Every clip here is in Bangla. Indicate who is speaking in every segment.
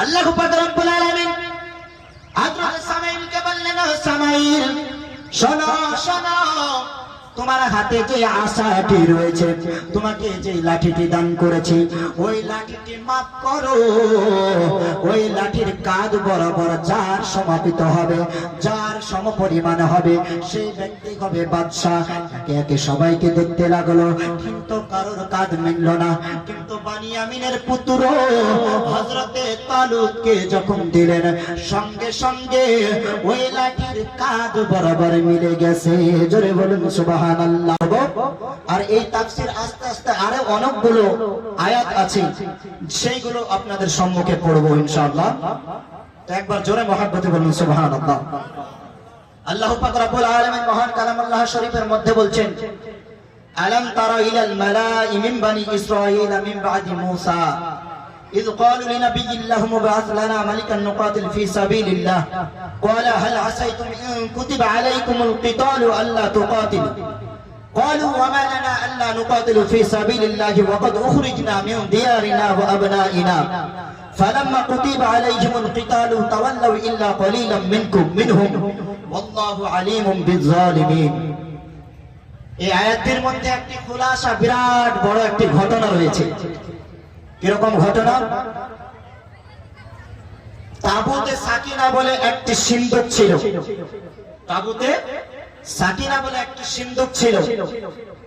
Speaker 1: আল্লাহ পাক রব্বুল আলামিন হযরত সামাইলকে বললেন, সামাইল শোনো শোনো, তোমার হাতে যে আশাটি রয়েছে, তোমাকে যে লাঠিটি দান করেছি, ওই লাঠিটি মাপ করো। ওই লাঠির কাঁধ বরাবর যার সমাপিত হবে, যার সমপরিমাণ হবে, সেই ব্যক্তি হবে বাদশাহ। একে একে সবাইকে দেখতে লাগলো, কিন্তু কারোর কাঁধ মিলল না। কিন্তু বানিয়ামিনের পুত্র হযরতে তালুতকে যখন দিলেন, সঙ্গে সঙ্গে ওই লাঠির কাঁধ বরাবর মিলে গেছে। জোরে বলুন সুবহানাল্লাহ। আর এই তাফসীর আস্তে আস্তে আরো অনেকগুলো আয়াত আছে, সেইগুলো আপনাদের সম্মুখে পড়বো ইনশাআল্লাহ। তো একবার জোরে মহব্বতে বলুন সুবহানাল্লাহ। আল্লাহ পাক রব্বুল আলামিন মহান কালামুল্লাহ শরীফের মধ্যে বলছেন, আলাম তারা ইলাল মালাঈ মিন বানি ইসরাঈল মিন বাদি মূসা إذ قالوا لنبي الله مبعث لنا ملكا نقاتل في سبيل الله قال هل عسيتم إن كتب عليكم القتال ألا تقاتلوا قالوا وما لنا ألا نقاتل في سبيل الله وقد أخرجنا من ديارنا وأبنائنا فلما كتب عليهم القتال تولوا إلا قليلا منهم والله عليم بالظالمين। এই আয়াতের মধ্যে একটি খুলাসা, বিরাট বড় একটি ঘটনা রয়েছে। কিরকম ঘটনা? তাবুতে সাকিনা বলে একটি সিন্দুক ছিল। তাবুতে সাকিনা বলে একটি সিন্দুক ছিল।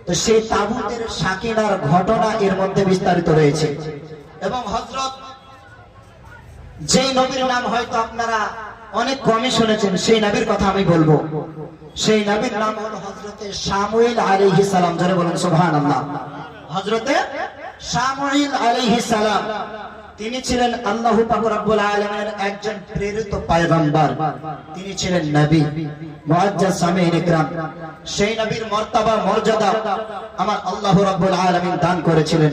Speaker 1: তো সেই তাবুতের সাকিনার ঘটনা এর মধ্যে বিস্তারিত রয়েছে। এবং হযরত, যেই নবীর নাম হয়তো আপনারা অনেক কমই শুনেছেন, সেই নবীর কথা আমি বলবো। সেই নবীর নাম হলো হযরতে শামুয়েল আলাইহিস সালাম। যারা বলেন সুবহানাল্লাহ। হযরতে শামুয়েল আলাইহিস সালাম, তিনি ছিলেন আল্লাহ পাক রব্বুল আলামিনের একজন প্রেরিত পয়গম্বর। তিনি ছিলেন নবী, মুআজ্জাজ সামিঈন ইকরাম। সেই নবীর মর্তবা, মর্যাদা আমার আল্লাহ রাব্বুল আলামিন দান করেছিলেন।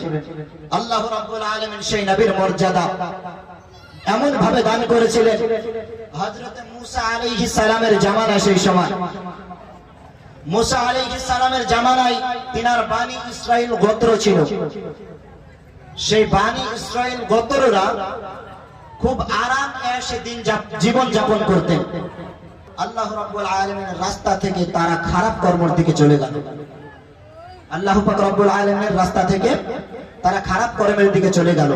Speaker 1: আল্লাহ রাব্বুল আলামিন সেই নবীর মর্যাদা এমন ভাবে দান করেছিলেন, হযরতে মূসা আলাইহিস সালামের জামানা, সেই সময় মূসা আলাইহিস সালামের জামানায় তিনার বানি ইসরাইল গোত্র ছিল। সেই বানি ইসরাইল গোত্ররা খুব আরাম এসে জীবন যাপন করতেন। আল্লাহ রাব্বুল আলামিনের রাস্তা থেকে তারা খারাপ কর্মের দিকে চলে গেল। আল্লাহ পাক রব্বুল আলামিনের রাস্তা থেকে তারা খারাপ কর্মের দিকে চলে গেল।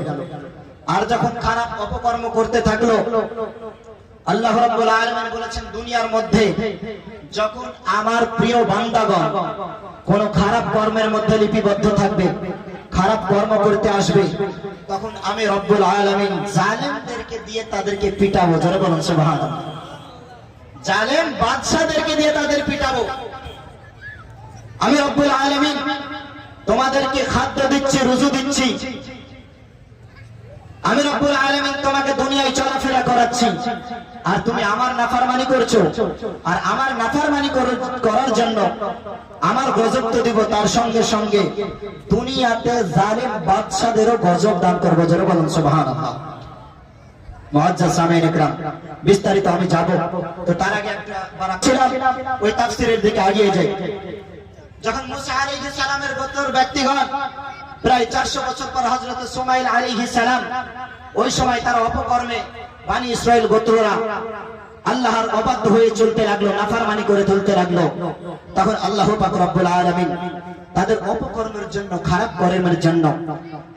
Speaker 1: আর যখন খারাপ অপকর্ম করতে থাকলো, আল্লাহ রাব্বুল আলামিন বলেছেন, দুনিয়ার মধ্যে যখন আমার প্রিয় বান্দাগণ কোন খারাপ কর্মের মধ্যে লিপিবদ্ধ থাকবে, খারাপ কর্ম করতে আসবে, তখন আমি রব্বুল আলামিন জালেমদেরকে দিয়ে তাদেরকে পিটাবো। যারা বলেন সুবহানাল্লাহ। জালেম বাদশাদেরকে দিয়ে তাদের পিটাবো। আমি রব্বুল আলামিন তোমাদেরকে খাদ্য দিচ্ছি, রুজু দিচ্ছি। আমি রব্বুল আলামিন তোমাকে দুনিয়ায় চলাফেরা করাচ্ছি, আর তুমি আমার নাফরমানি করছো। আর আমার নাফরমানি করার জন্য আমার গজব তো দিব, তার সঙ্গে সঙ্গে দুনিয়াতে জালিম বাদশাদেরও গজব দান করবো। যারা বলেন সুবহানাল্লাহ। মুআজ্জাজ সামিঈন ইকরাম, বিস্তারিত আমি যাব। তো তার আগে একটা ছিলাম ওই তাফসীরের দিকে এগিয়ে যাই। যখন মূসা আলাইহিস সালামের গোত্রের ব্যক্তিগণ প্রায় 400 বছর পর হযরত সুমাইল আলাইহিস সালাম, ওই সময় তারা অপকর্মে বানি ইসরাইল গোত্ররা আল্লাহর অবাধ্য হয়ে চলতে লাগলো, নাফরমানি করে চলতে লাগলো। তখন আল্লাহ পাক রব্বুল আলামিন তাদের অপকর্মের জন্য, খারাপ কর্মের জন্য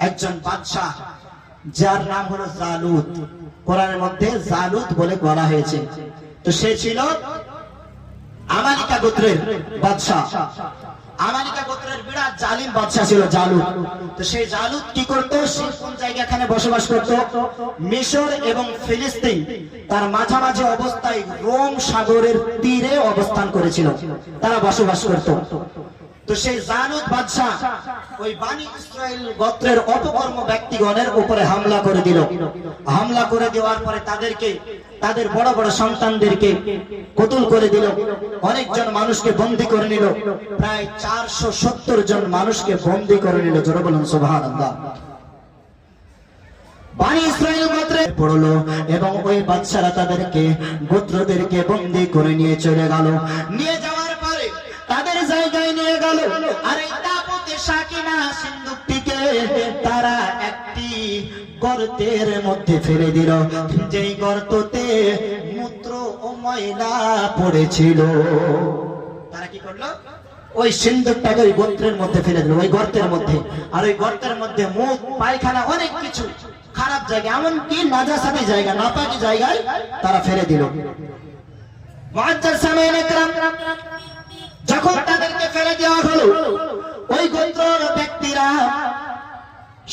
Speaker 1: একজন বাদশা, যার নাম হলো জালুত, কোরআনের মধ্যে জালুত বলে বলা হয়েছে। তো সে ছিল আমালিকা গোত্রের বাদশা। আমালিকা গোত্রের বিরাট জালিম বাদশা ছিল জালুত। তো সেই জালুত কি করত? সে কোন জায়গাখানে বসবাস করত? মিশর এবং ফিলিস্তিন তার মাঝামাঝি অবস্থায় রোম সাগরের তীরে অবস্থান করেছিল, তারা বসবাস করত। তো সেই জালুত বাদশা ওই বানি ইসরাইল গোত্রের অপকর্ম ব্যক্তিগণের উপরে হামলা করে দিল। হামলা করে দেওয়ার পরে তাদেরকে, তাদের বড় বড় সন্তানদেরকে কতল করে দিল। অনেকজন মানুষকে বন্দী করে নিল। প্রায় 470 জন মানুষকে বন্দী করে নিল। জোরে বলুন সুবহানাল্লাহ। বানি ইসরাইল গোত্রে পড়লো এবং ওই বাদশারা তাদেরকে, গোত্রদেরকে বন্দী করে নিয়ে চলে গেল। নিয়ে যাওয়ার পরে তাদের জায়গায় নিয়ে গেল। আর এই তাবুতে সাকিনা সিন্দুকটিকে তারা একটি গর্তের মধ্যে ফেলে দিল, যেই গর্ততে মূত্র ও ময়লা পড়েছিল। তারা কি করলো? ওই সিন্দুকটাকে ওই গর্তের মধ্যে ফেলে দিল, ওই গর্তের মধ্যে। আর ওই গর্তের মধ্যে মুখ, পায়খানা, অনেক কিছু খারাপ জায়গা, এমনকি নাজাসাতি জায়গা, নাপাকি জায়গায় তারা ফেলে দিল। মুআজ্জাজ সামিঈন ইকরাম, যখন তাদেরকে ফেলে দেওয়া হলো, ওই গোত্রের ব্যক্তিরা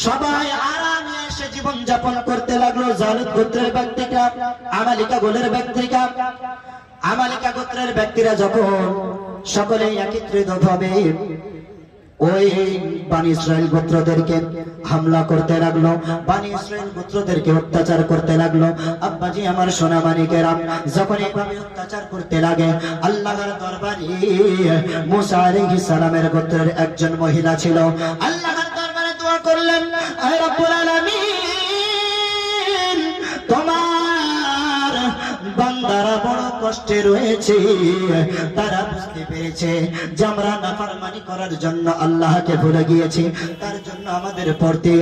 Speaker 1: সবাই আরামে এসে জীবন যাপন করতে লাগলো। জালুত গোত্রের ব্যক্তিরা, আমালিকা গোলের ব্যক্তিরা, আমালিকা গোত্রের ব্যক্তিরা যখন সকলে একত্রিত ভাবে ওই বানি ইসরাইল গোত্রদেরকে হামলা করতে লাগলো, বানি ইসরাইল গোত্রদেরকে অত্যাচার করতে লাগলো। আব্বাজি আমার সোনা মানিকেরা, যখন এইভাবে অত্যাচার করতে লাগে, আল্লাহর দরবারে মুসা আলাইহিস সালামের গোত্রের একজন মহিলা ছিল, আল্লাহর দরবারে দোয়া করলেন, হে রব্বুল আলামিন, তোমার বান্দারা বড় কষ্টে রয়েছে। তারা বুঝতে পেরেছে যে আমরা নাফরমানি করার জন্য আল্লাহকে ভুলে গিয়েছি, তার জন্য আমাদের প্রতি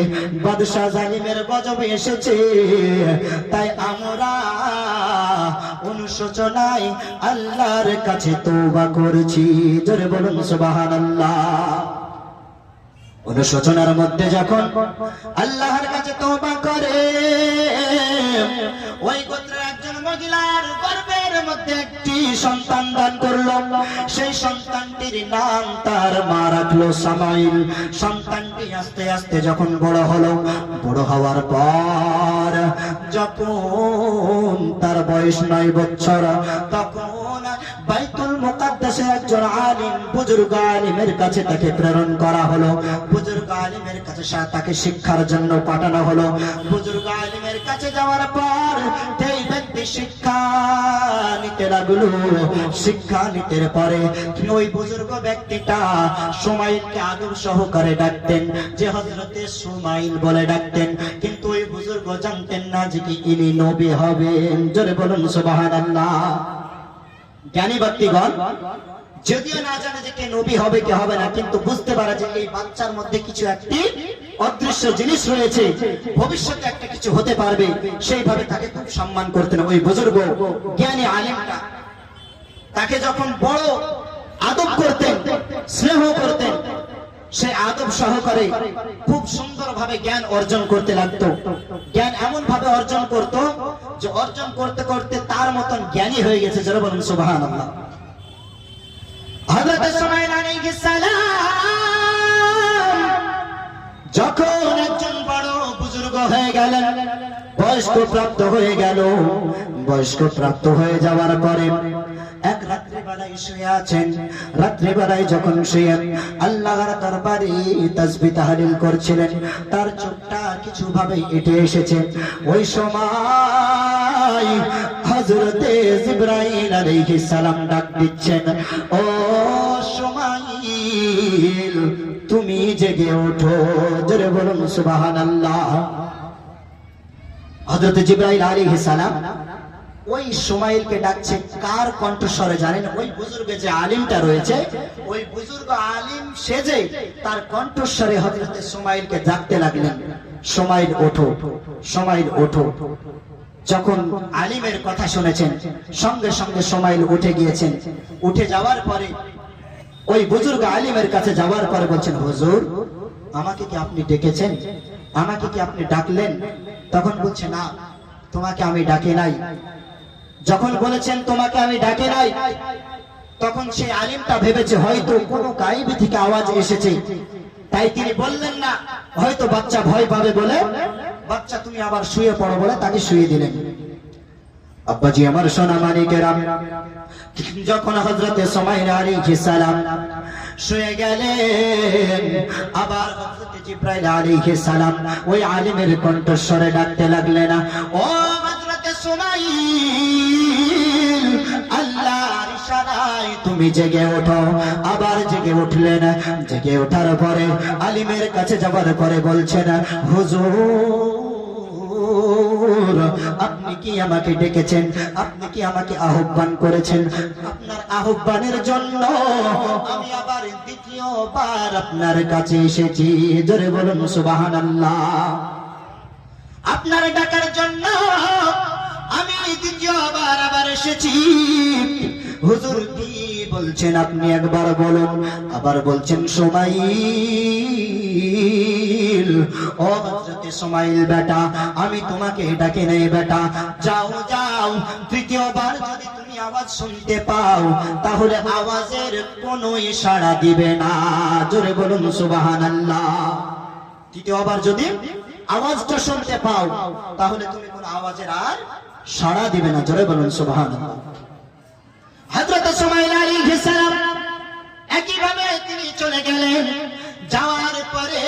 Speaker 1: বাদশা জালিমের গজব এসেছে। তাই আমরা অনুশোচনায় আল্লাহর কাছে তওবা করছি। জোরে বলুন সুবহানাল্লাহ। অনুশোচনার মধ্যে যখন আল্লাহর কাছে তওবা করে, ওই গোত্রের একজন মহিলার গর্ভের মধ্যে একটি সন্তান দান করলো। সেই সন্তানটির নাম তার মা রাখলো সামাইল। সন্তানটি আস্তে আস্তে যখন বড় হলো, বড় হওয়ার পর যখন তার বয়স 9 বছর, তখন বাইতুল মুকাদ্দাসের একজন আলিম, বুজুর্গ আলিমের কাছে তাকে প্রেরণ করা হলো। বুজুর্গ আলিমের কাছে তাকে শিক্ষার জন্য পাঠানো হলো। বুজুর্গ আলিমের কাছে যাওয়ার পর এই ব্যক্তি শিক্ষা নিতে লাগলো। শিক্ষা নিতে পরে ওই বুজুর্গ ব্যক্তিটা সুমাইলকে আদর সহকারে ডাকতেন, যে হযরতে সুমাইল বলে ডাকতেন। কিন্তু ওই বুজুর্গ জানতেন না যে কি ইনি নবী হবেন। জোরে বলুন সুবহানাল্লাহ। জ্ঞানী ব্যক্তিগণ যদিও না জানে যে কে নবী হবে কে হবে না, কিন্তু বুঝতে পারে যে এই বাচ্চার মধ্যে কিছু একটি অদৃশ্য জিনিস রয়েছে, ভবিষ্যতে একটা কিছু হতে পারবে। সেইভাবে তাকে খুব সম্মান করতেন ওই বুজুর্গ জ্ঞানী আলেমটা। তাকে যখন বড় আদব করতেন, স্নেহ করতেন, সে আদব সহকারে খুব সুন্দরভাবে জ্ঞান অর্জন করতে লাগতো। জ্ঞান এমন ভাবে অর্জন করত যে অর্জন করতে করতে তার মতন জ্ঞানী হয়ে গেছে। যারা বলুন সুবহানাল্লাহ। হযরত সুমাইল আলাইহিস সালাম যখন একজন বড় বুজুর্গ হয়ে গেলেন, বয়স্ক প্রাপ্ত হয়ে গেল, বয়স্ক প্রাপ্ত হয়ে যাওয়ার পরে এক রাত্রি বেলায় শুয়ে আছেন। রাত্রি বেলায় যখন শুয়ে আল্লাহর দরবারে তাসবিহ তাহলিল করছিলেন, তার চোখটা কিছু ভাবে এঁটে এসেছে। ওই সময় হযরতে জিবরাইল আলাইহিস সালাম ডাক দিচ্ছেন, ও সুমাইল, তুমি জেগে ওঠো। জোরে বলুন সুবহানাল্লাহ। হযরতে জিবরাইল আলাইহিস সালাম ওই সুমাইলকে ডাকছে কার কণ্ঠস্বরে জানেন? ওই বুজুর্গ যে আলিমটা রয়েছে, ওই বুজুর্গ আলিম সেজে তার কণ্ঠস্বরে হযরতে সুমাইলকে ডাকতে লাগলেন, সুমাইল ওঠো, সুমাইল ওঠো। যখন আলিমের কথা শুনেছেন, সঙ্গে সঙ্গে সুমাইল উঠে গিয়েছেন। উঠে যাওয়ার পরে ওই বুজুর্গ আলিমের কাছে যাওয়ার পরে বলছেন, হুজুর, আমাকে কি আপনি ডেকেছেন? আমাকে কি আপনি ডাকলেন? তখন বলছে, না, তোমাকে আমি ডাকি নাই। যখন বলেছেন তোমাকে আমি ডাকি নাই, তখন সেই আলিমটা ভেবেছে হয়তো কোনো গায়েবী থেকে আওয়াজ এসেছে, তাই তিনি বললেন না, হয়তো বাচ্চা ভয় পাবে বলে, বাচ্চা তুমি আবার শুয়ে পড়ো বলে তাকে শুয়ে দিলেন। আব্বাজি আমার সোনা মানিকেরা, যখন হযরতে সুমাইল আলাইহিস সালাম শুয়ে গেলেন, আবার হযরতে জিবরাইল আলাইহিস সালাম ওই আলিমের কণ্ঠস্বরে ডাকতে লাগলেন, ও হযরতে সুমাইল, আল্লাহর ইশারায় তুমি জেগে ওঠো। আবার জেগে উঠলেন। জেগে ওঠার পরে আলিমের কাছে যাবার পরে বলছেন, হুজুর, আপনি কি আমাকে ডেকেছেন? আপনি কি আমাকে আহ্বান করেছেন? আপনার আহ্বানের জন্য আমি আবার দ্বিতীয়বার আপনার কাছে এসেছি। জোরে বলুন সুবহানাল্লাহ। আপনার ডাকার জন্য আমি দ্বিতীয়বার আবার এসেছি। হুজুর কি বলছেন আপনি একবার বলুন। আবার বলছেন সুমাইল, ও হযরতে সুমাইল বেটা, আমি তোমাকে ডাকি নাই বেটা, যাও যাও, তৃতীয়বার যদি তুমি আওয়াজ শুনতে পাও তাহলে আওয়াজের কোনো ইশারা দিবে না। জোরে বলুন সুবহানাল্লাহ। তৃতীয়বার যদি আওয়াজটা শুনতে পাও তাহলে তুমি কোন আওয়াজের আর সাড়া দিবে না। জোরে বলুন সুবহানাল্লাহ। হযরত সুমাইল আলাইহিস সালাম একইভাবে তিনি চলে গেলেন। যাওয়ার পরে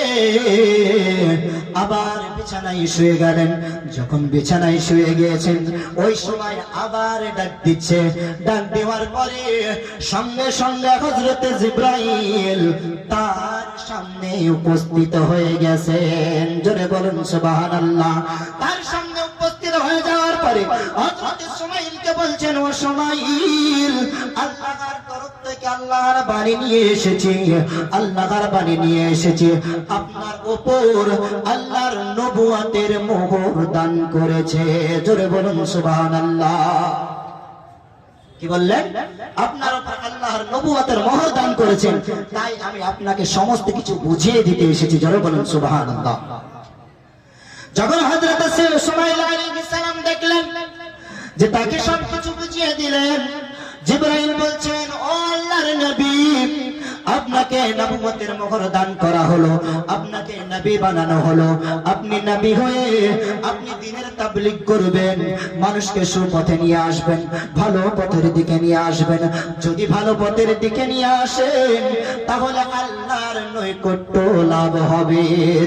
Speaker 1: আবার বিছানায় শুয়ে গেলেন। যখন বিছানায় শুয়ে গিয়েছেন ওই সময় আবার ডাক দিচ্ছে। ডাক দেওয়ার পরে সঙ্গে সঙ্গে হযরতে জিবরাইল তার সামনে উপস্থিত হয়ে গেছেন। জোরে বলুন সুবহানাল্লাহ। তার সামনে উপস্থিত হয়ে যাওয়ার পরে হযরতে সুমাইলকে বলছেন, ও সুমাইল, আল্লাহর তরফ থেকে আল্লাহর বাণী নিয়ে এসেছি, আল্লাহর বাণী নিয়ে এসেছি। আপনার উপর আল্লাহর নবুয়তের মোহর দান করেছে। জোরে বলুন সুবহানাল্লাহ। কি বললেন? আপনার উপর আল্লাহর নবুয়তের মোহর দান করেছেন, তাই আমি আপনাকে সমস্ত কিছু বুঝিয়ে দিতে এসেছি। জোরে বলুন সুবহানাল্লাহ। যখন হযরত সুমাইল আলাইহিস সালাম দেখলেন যে তাকে সবকিছু বুঝিয়ে দিলেন, জিবরাইল বলছেন, ও আল্লাহর নবী, আপনাকে নবুয়তের মোহর দান করা হলো, আপনাকে নবী বানানো হলো। আপনি নবী হয়ে আপনি দ্বীনের তাবলীগ করবেন, মানুষকে সুপথে নিয়ে আসবেন, ভালো পথের দিকে নিয়ে আসবেন। যদি ভালো পথের দিকে নিয়ে আসেন তাহলে আল্লাহর নৈকট্য লাভ হবে।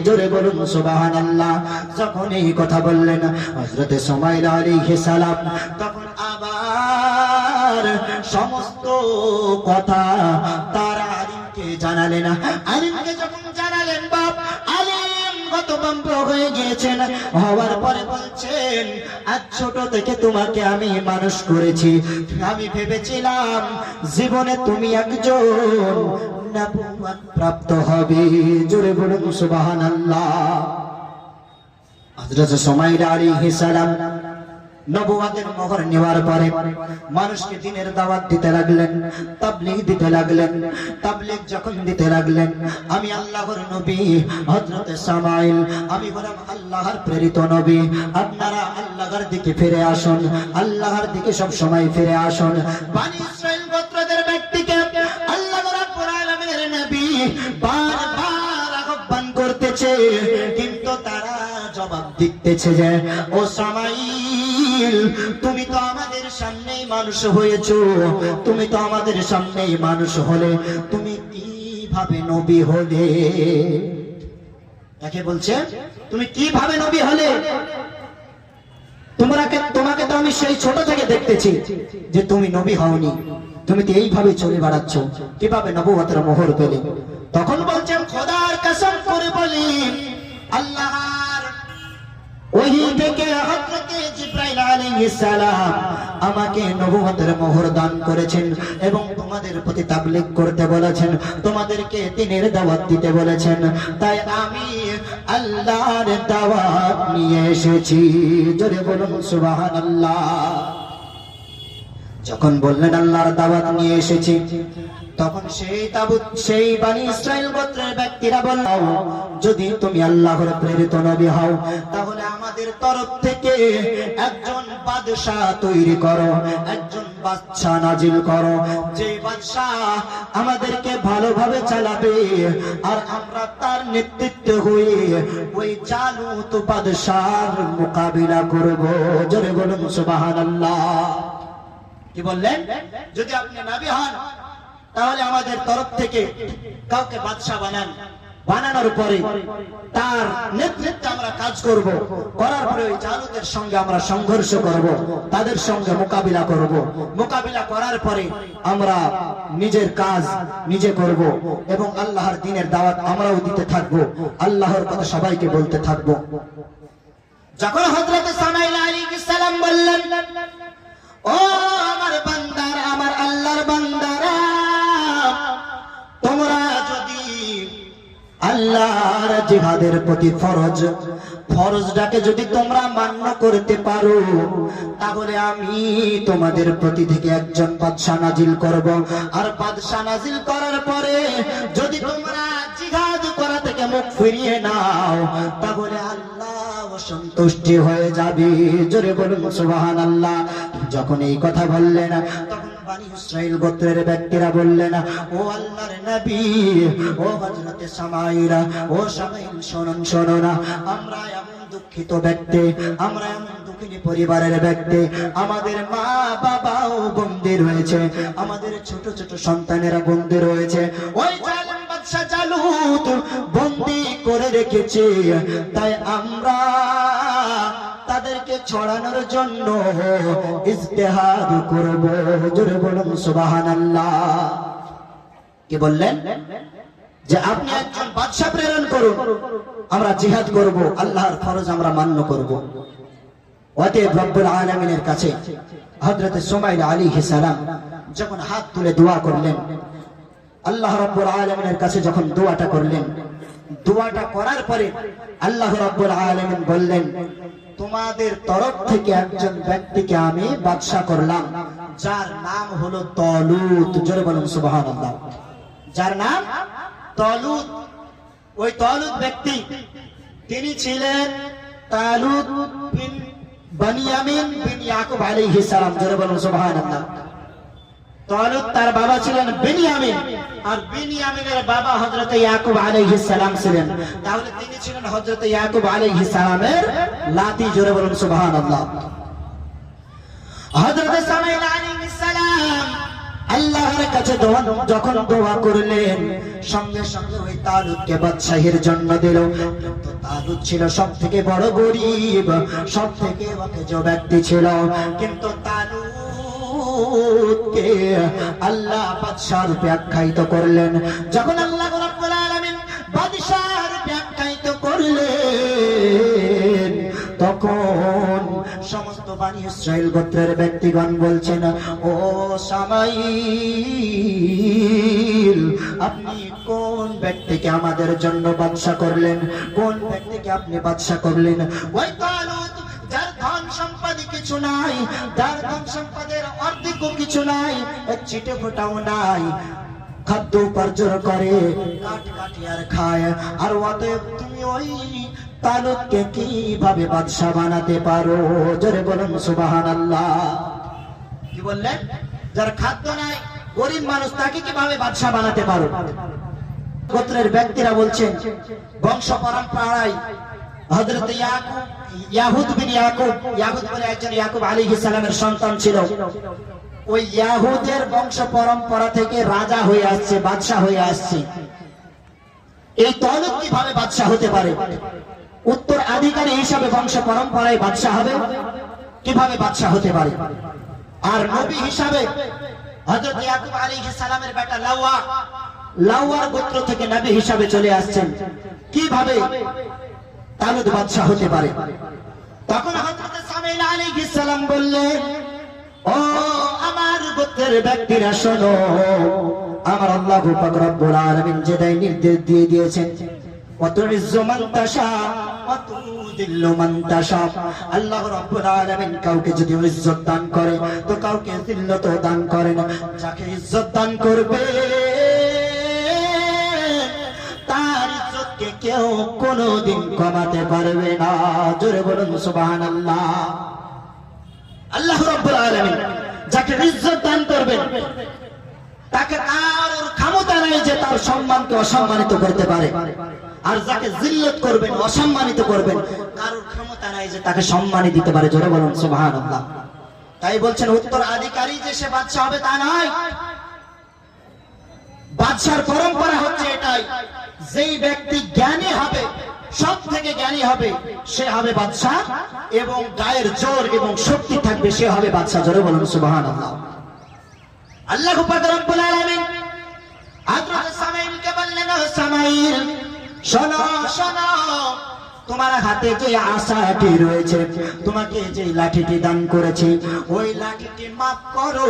Speaker 1: জোরে বলুন সুবহানাল্লাহ। যখন এই কথা বললেন হযরত সুমাইল আলাইহিস সালাম, তখন আবার সমস্ত কথা তার আলিমকে জানালেন। আলিমকে যখন জানালেন, বাপ আলিম হতভম্ব হয়ে গিয়েছেন। হওয়ার পরে বলছেন, আজ ছোট থেকে তোমাকে আমি মানুষ করেছি, আমি ভেবেছিলাম জীবনে তুমি একজন নবুয়ত প্রাপ্ত হবে। জোরে বলুন সুবহানাল্লাহ। হযরত সুমাইল আলাইহিস সালাম নবুয়তের মোহর নেওয়ার পরে মানুষকে দ্বীনের দাওয়াত দিতে লাগলেন, তাবলীগ দিতে লাগলেন। তাবলীগ যখন দিতে লাগলেন, আমি আল্লাহর নবী হযরত সুমাইল, আমি হলাম আল্লাহর প্রেরিত নবী। আপনারা আল্লাহর দিকে ফিরে আসুন, আল্লাহর দিকে সব সময় ফিরে আসুন। বনি ইসরাইল গোত্রদের ব্যক্তিকে আল্লাহ রাব্বুল আলামিনের নবী বারবার আহ্বান করতেছে, কিন্তু তারা জবাব দিতেছে যে, ও সুমাইল, তুমি তো আমাদের সামনেই মানুষ হয়েছো, তুমি তো আমাদের সামনেই মানুষ হলে তুমি কিভাবে নবী হলে? তাকে বলছে, তুমি কিভাবে নবী হলে? তোমাকে তো আমি সেই ছোট থেকে দেখতেছি যে তুমি নবী হওনি, তুমি তো এইভাবে চলে বেড়াচ্ছ, কিভাবে নবুয়তের মোহর পেলে? তখন বলছেন, খোদার কসম করে বলি, আল্লাহর ওহী থেকে হযরত জিবরাইল আলাইহিস সালাম আমাকে নবুয়তের মোহর দান করেছেন এবং তোমাদের প্রতি তাবলীগ করতে বলেছেন, তোমাদেরকে দ্বীনের দাওয়াত দিতে বলেছেন, তাই আমি আল্লাহর দাওয়াত নিয়ে এসেছি। জোরে বলুন সুবহানাল্লাহ। যখন বললেন আল্লাহর দাওয়াত নিয়ে এসেছি, তখন সেই বনি ইসরাইল গোত্রের ব্যক্তিরা বলল, যদি তুমি আল্লাহর প্রেরিত নবী হও তাহলে আমাদের তরফ থেকে একজন বাদশা তৈরি করো, একজন বাদশা নাজিল করো, যে বাদশা আমাদেরকে ভালোভাবে চালাবে আর আমরা তার নেতৃত্বে হয়ে ওই জালুত বাদশার মোকাবিলা করব। জোরে বলুন সুবহানাল্লাহ। কি বললেন? যদি আপনি নবী হন তাহলে আমাদের তরফ থেকে কাউকে বাদশা বানান, বানানোর পরে তার নেতৃত্বে আমরা কাজ করব, করার পরে ওই জালুতের সঙ্গে আমরা সংঘর্ষ করব, তাদের সঙ্গে মোকাবিলা করব, মোকাবিলা করার পরে আমরা নিজের কাজ নিজে করব এবং আল্লাহর দ্বীনের দাওয়াত আমরাও দিতে থাকব, আল্লাহর কথা সবাইকে বলতে থাকব। যখন হযরত সুমাইল আলাইহিস সালাম বললেন, ও আমার বান্দারা, আমার আল্লাহর বান্দারা, তোমরা যদি আল্লাহর জিহাদের প্রতি ফরজ ফরজটাকে যদি তোমরা মান্য করতে পারো তাহলে আমি তোমাদের প্রতি থেকে একজন বাদশা নাজিল করব। আর বাদশা নাজিল করার পরে যদি তোমরা জিহাদ করা থেকে মুখ ফিরিয়ে নাও তাহলে আল্লাহ সন্তুষ্টি হয়ে যাবে। জোরে বলুন সুবহানাল্লাহ। যখন এই কথা বললেন তখন বনি ইসরাইল গোত্রের ব্যক্তিরা বললেন, ও আল্লাহর নবী, ও হযরতে সামাইরা, ও সামাইল শুনুন, শোনো না, আমরা এমন দুঃখিত ব্যক্তি, আমরা এমন দুঃখিনী পরিবারের ব্যক্তি, আমাদের মা বাবাও বন্দী রয়েছে, আমাদের ছোট ছোট সন্তানেরা বন্দী রয়েছে, ওই জালেম বাদশা জালুত বন্দী করে রেখেছে, তাই আমরা তাদেরকে ছড়ানোর জন্য ইজতিহাদ করব। জোরে বলুন সুবহানাল্লাহ। কি বললেন? যে আপনি একজন বাদশা প্রেরণ করুন, আমরা জিহাদ করব, আল্লাহর ফরজ আমরা মান্য করব। অতএব রব্বুল আলামিনের কাছে হযরত সুমাইল আলাইহিস সালাম যখন হাত তুলে দোয়া করলেন, আল্লাহ রব্বুল আলামিনের কাছে যখন দোয়াটা করলেন, দোয়াটা করার পরে আল্লাহ রব্বুল আলামিন বললেন, তোমাদের তরফ থেকে একজন ব্যক্তিকে আমি বাদশা করলাম, যার নাম হলো তালুত। জোরে বলুন সুবহানাল্লাহ। যার নাম তালুত। ওই তালুত ব্যক্তি তিনি ছিলেন তালুত বিন বনিয়ামিন বিন ইয়াকুব আলাইহিস সালাম। জোরে বলুন সুবহানাল্লাহ। তালুত তার বাবা ছিলেন বিনিয়ামিন, আর বিনিয়ামিনের বাবা হযরত ইয়াকুব আলাইহিস সালাম ছিলেন। তাহলে তিনি ছিলেন হযরত ইয়াকুব আলাইহিস সালামের লাতি। জোরে বলুন সুবহানাল্লাহ। হযরত সামাইল আলাইহিস সালাম আল্লাহর কাছে যখন দোয়া করলেন, সঙ্গে সঙ্গে ওই তালুতকে বাদশাহীর জন্য দিল। কিন্তু তালুত ছিল সবথেকে বড় গরীব, সবথেকে অকেজ ব্যক্তি ছিল, কিন্তু তালুতকে আল্লাহ বাদশাহ রূপে আখ্যায়িত করলেন। যখন আল্লাহ রাব্বুল আলামিন বাদশাহ রূপে আখ্যায়িত করলেন, তখন সমস্ত বনি ইসরাইল গোত্রের ব্যক্তিগণ বলছেন, ও সামাইল, আপনি কোন ব্যক্তিকে আমাদের জন্য বাদশা করলেন? কোন ব্যক্তিকে আপনি বাদশা করলেন? ওই তালুত, যার ধন সম্পদ কিছু নাই, যার ধন সম্পদের অর্ধেকও কিছু নাই, এক ছিটে ফোঁটাও নাই, খাদ্য উপার্জন করে, কাঠ কাটিয়ার খায়, আর অতএব তুমি ওই তালুতকে কিভাবে বাদশা বানাতে পারো? জোরে বলুন সুবহানাল্লাহ। কি বললেন? যার খাদ্য নাই, গরিব মানুষ, তাকে কিভাবে বাদশা বানাতে পারো? গোত্রের ব্যক্তিরা বলছেন, বংশ পরম্পরায় হযরত ইয়াহুদ বিন ইয়াকুব, ইয়াহুদ বলে একজন ইয়াকুব আলাইহিস সালামের সন্তান ছিল, ওই ইয়াহুদের বংশ পরম্পরা থেকে রাজা হয়ে আসছে, বাদশা হয়ে আসছে। এই তালুত কিভাবে বাদশা হতে পারে? উত্তরাধিকারী হিসাবে বংশ পরম্পরায় বাদশা হবে, কিভাবে বাদশা হতে পারে? আর নবী হিসাবে হযরত ইয়াকুব আলাইহিস সালামের বেটা লাওয়ার গোত্র থেকে নবী হিসাবে চলে আসছেন, কিভাবে তালুত বাদশা হতে পারে? তখন হযরত সামাইল আলাইহিস সালাম বললেন, ও আমার গোত্রের ব্যক্তিরা শোনো, আমার আল্লাহ পাক রব্বুল আলামিন যে নির্দেশ দিয়ে দিয়েছেন, ওয়াতুইজ্জু মান তাশা ওয়াতুযিল্লু মান তাশা। আল্লাহ রাব্বুল আলামিন কাউকে যদি ইজ্জত দান করে তো কাউকে যিল্লত দান করেন। যাকে ইজ্জত দান করবে তার ইজ্জতকে কেউ কোনোদিন কমাতে পারবে না। জোরে বলুন সুবহানাল্লাহ। আল্লাহ রাব্বুল আলামিন যাকে ইজ্জত দান করবেন তাকে আর ক্ষমতা নেই যে তার সম্মানকে অসম্মানিত করতে পারে, আর যাকে জিল্লত করবেন, অসম্মানিত করবেন, কারোর ক্ষমতা নাই যে তাকে সম্মানী দিতে পারে। জোরে বলুন সুবহানাল্লাহ। তাই বলছেন উত্তরাধিকারী যে সে বাদশা হবে তা নয়, বাদশার পরম্পরা হচ্ছে এটাই, যেই ব্যক্তি জ্ঞানী হবে, সব থেকে জ্ঞানী হবে, সে হবে বাদশা, এবং গায়ের জোর এবং শক্তি থাকবে, সে হবে বাদশা। জোরে বলুন সুবহানাল্লাহ। আল্লাহ পাক রব্বুল আলামিন হযরত সামাইলকে বললেন, সামাইল শোনো শোনো, তোমার হাতে যে আশাটি রয়েছে, তোমাকে যে লাঠিটি দান করেছি, ওই লাঠিটি মাফ করো।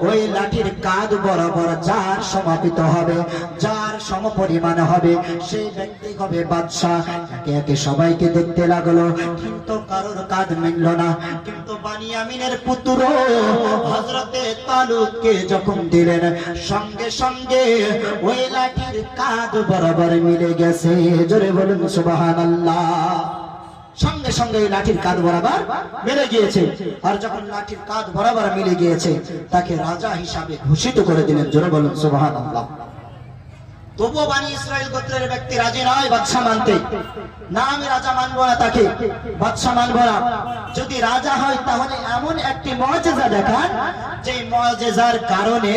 Speaker 1: ওই লাঠির কাঁধ বরাবর যার সমাপিত হবে, যার সমপরিমাণ হবে, সেই ব্যক্তি হবে বাদশাহ। একে একে সবাইকে দেখতে লাগলো, কিন্তু কারোর কাঁধ মিলল না। কিন্তু বানিয়ামিনের পুত্র হযরতে তালুতকে যখন দিলেন, সঙ্গে সঙ্গে ওই লাঠির কাঁধ বরাবর মিলে গেছে। জোরে বলুন সুবহানাল্লাহ। সঙ্গে সঙ্গে এই লাঠির কাঁধ বরাবর মিলে গিয়েছে। আর যখন লাঠির কাঁধ বরাবর মিলে গিয়েছে, তাকে রাজা হিসাবে ঘোষিত করে দিলেন। জোরে বলুন সুবহানাল্লাহ। তবুও বানি ইসরাইল গোত্রের ব্যক্তি রাজি নয় বাদশা মানতে। না, আমি রাজা মানবো না, তাকে বাদশা মানবো না। যদি রাজা হয় তাহলে এমন একটি মুআজিজা দেখান, যে মুআজিজার কারণে,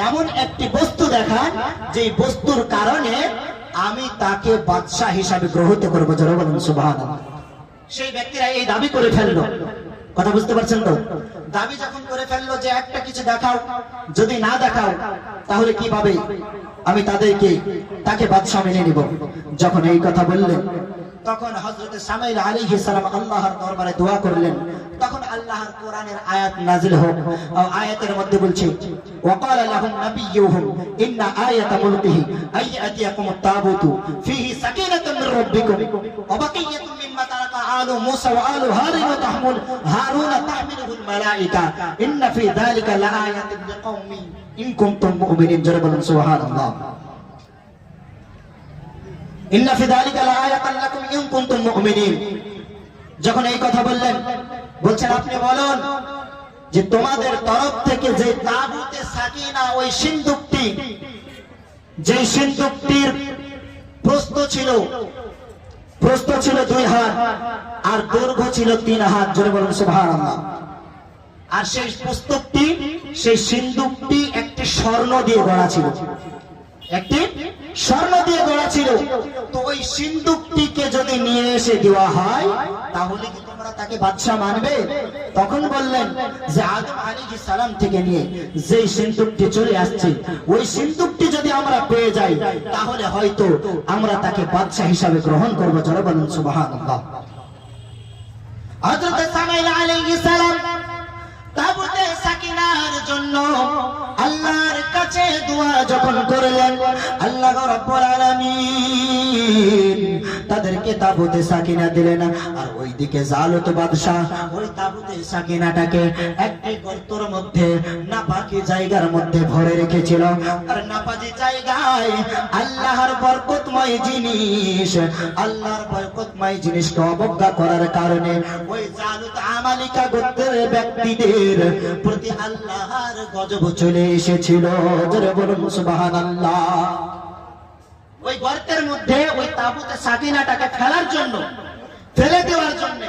Speaker 1: এমন একটি বস্তু দেখান, যে বস্তুর কারণে আমি তাকে বাদশা হিসাবে গ্রহণ করবো। জোরে বলুন সুবহানাল্লাহ। সেই ব্যক্তিরা এই দাবি করে ফেললো। কথা বুঝতে পারছেন তো? দাবি যখন করে ফেললো যে একটা কিছু দেখাও, যদি না দেখাও তাহলে কিভাবে আমি তাকে বাদশা মেনে নিব। যখন এই কথা বললেন, তখন হযরত সামুয়েল আলাইহিস সালাম আল্লাহর দরবারে দোয়া করলেন। তখন আল্লাহর কোরআনের আয়াত নাযিল হোক। আয়াতের মধ্যে বলছে, ওয়াকালা লাহুম নাবিয়্যুহুম ইন্না আয়াতা মুলকিহি আইয়াতিয়াকুমুত তাবুতু ফিহি সাকিনাতুম মির রাব্বিকুম ওয়া বাকিয়াতুম মিম্মা তারাকা আলু মূসা ওয়া আলু হারুন তাহমিলুহুল মালায়েকা ইন্না ফি যালিকা লাআয়াতিন লিকাওমিন ইন কুনতুম মুমিনিন। জোরে বলুন সুবহানাল্লাহ। ইন্না ফি যালিকা লাআয়াতান লাকুম ইন কুনতুম মুমিনিন। যখন এই কথা বললেন, বলছেন আপনি বলুন যে তোমাদের তরফ থেকে যে তাবুতে সাকিনা, ওই সিন্দুকটি, যে সিন্দুকটির প্রস্থ ছিল 2 হাত আর দৈর্ঘ্য ছিল 3 হাত। জোরে বলুন সুবহানাল্লাহ। আর সেই পুস্তকটি, সেই সিন্দুকটি একটি স্বর্ণ দিয়ে গড়া ছিল, একটি স্বর্ণ দিয়ে গড়া ছিল। তো ওই সিন্দুকটিকে যদি নিয়ে এসে দেওয়া হয়, তাহলে কি তোমরা তাকে বাদশা মানবে? তখন বললেন যে আদম আলাইহিস সালাম থেকে নিয়ে যে সিন্দুকটি চলে আসছে, ওই সিন্দুকটি যদি আমরা পেয়ে যাই, তাহলে হয়তো আমরা তাকে বাদশা হিসাবে গ্রহণ করব। জোরে বলুন সুবহানাল্লাহ। হযরত সামুয়েল আলাইহিস সালাম তাবুতে সাকিনার জন্য আল্লাহর কাছে দোয়া যখন করলেন, আল্লাহ রাব্বুল আলামিন তাদেরকে তাবুতে সাকিনা দিলেন। আর ওইদিকে জালুত বাদশা ওই তাবুতে সাকিনাটাকে একটি গর্তের মধ্যে, নাপাকি জায়গার মধ্যে ভরে রেখেছিল। আর নাপাকি জায়গায় আল্লাহর বরকতময় জিনিসকে অবজ্ঞা করার কারণে ওই জালুত আমালিকা গোত্রের ব্যক্তিদের প্রতি আল্লাহর গজব চলে এসেছিল। জোরে বলুন সুবহানাল্লাহ। ওই গর্তের মধ্যে ওই তাবুতে সাকিনাটাকে ফেলে দেওয়ার জন্য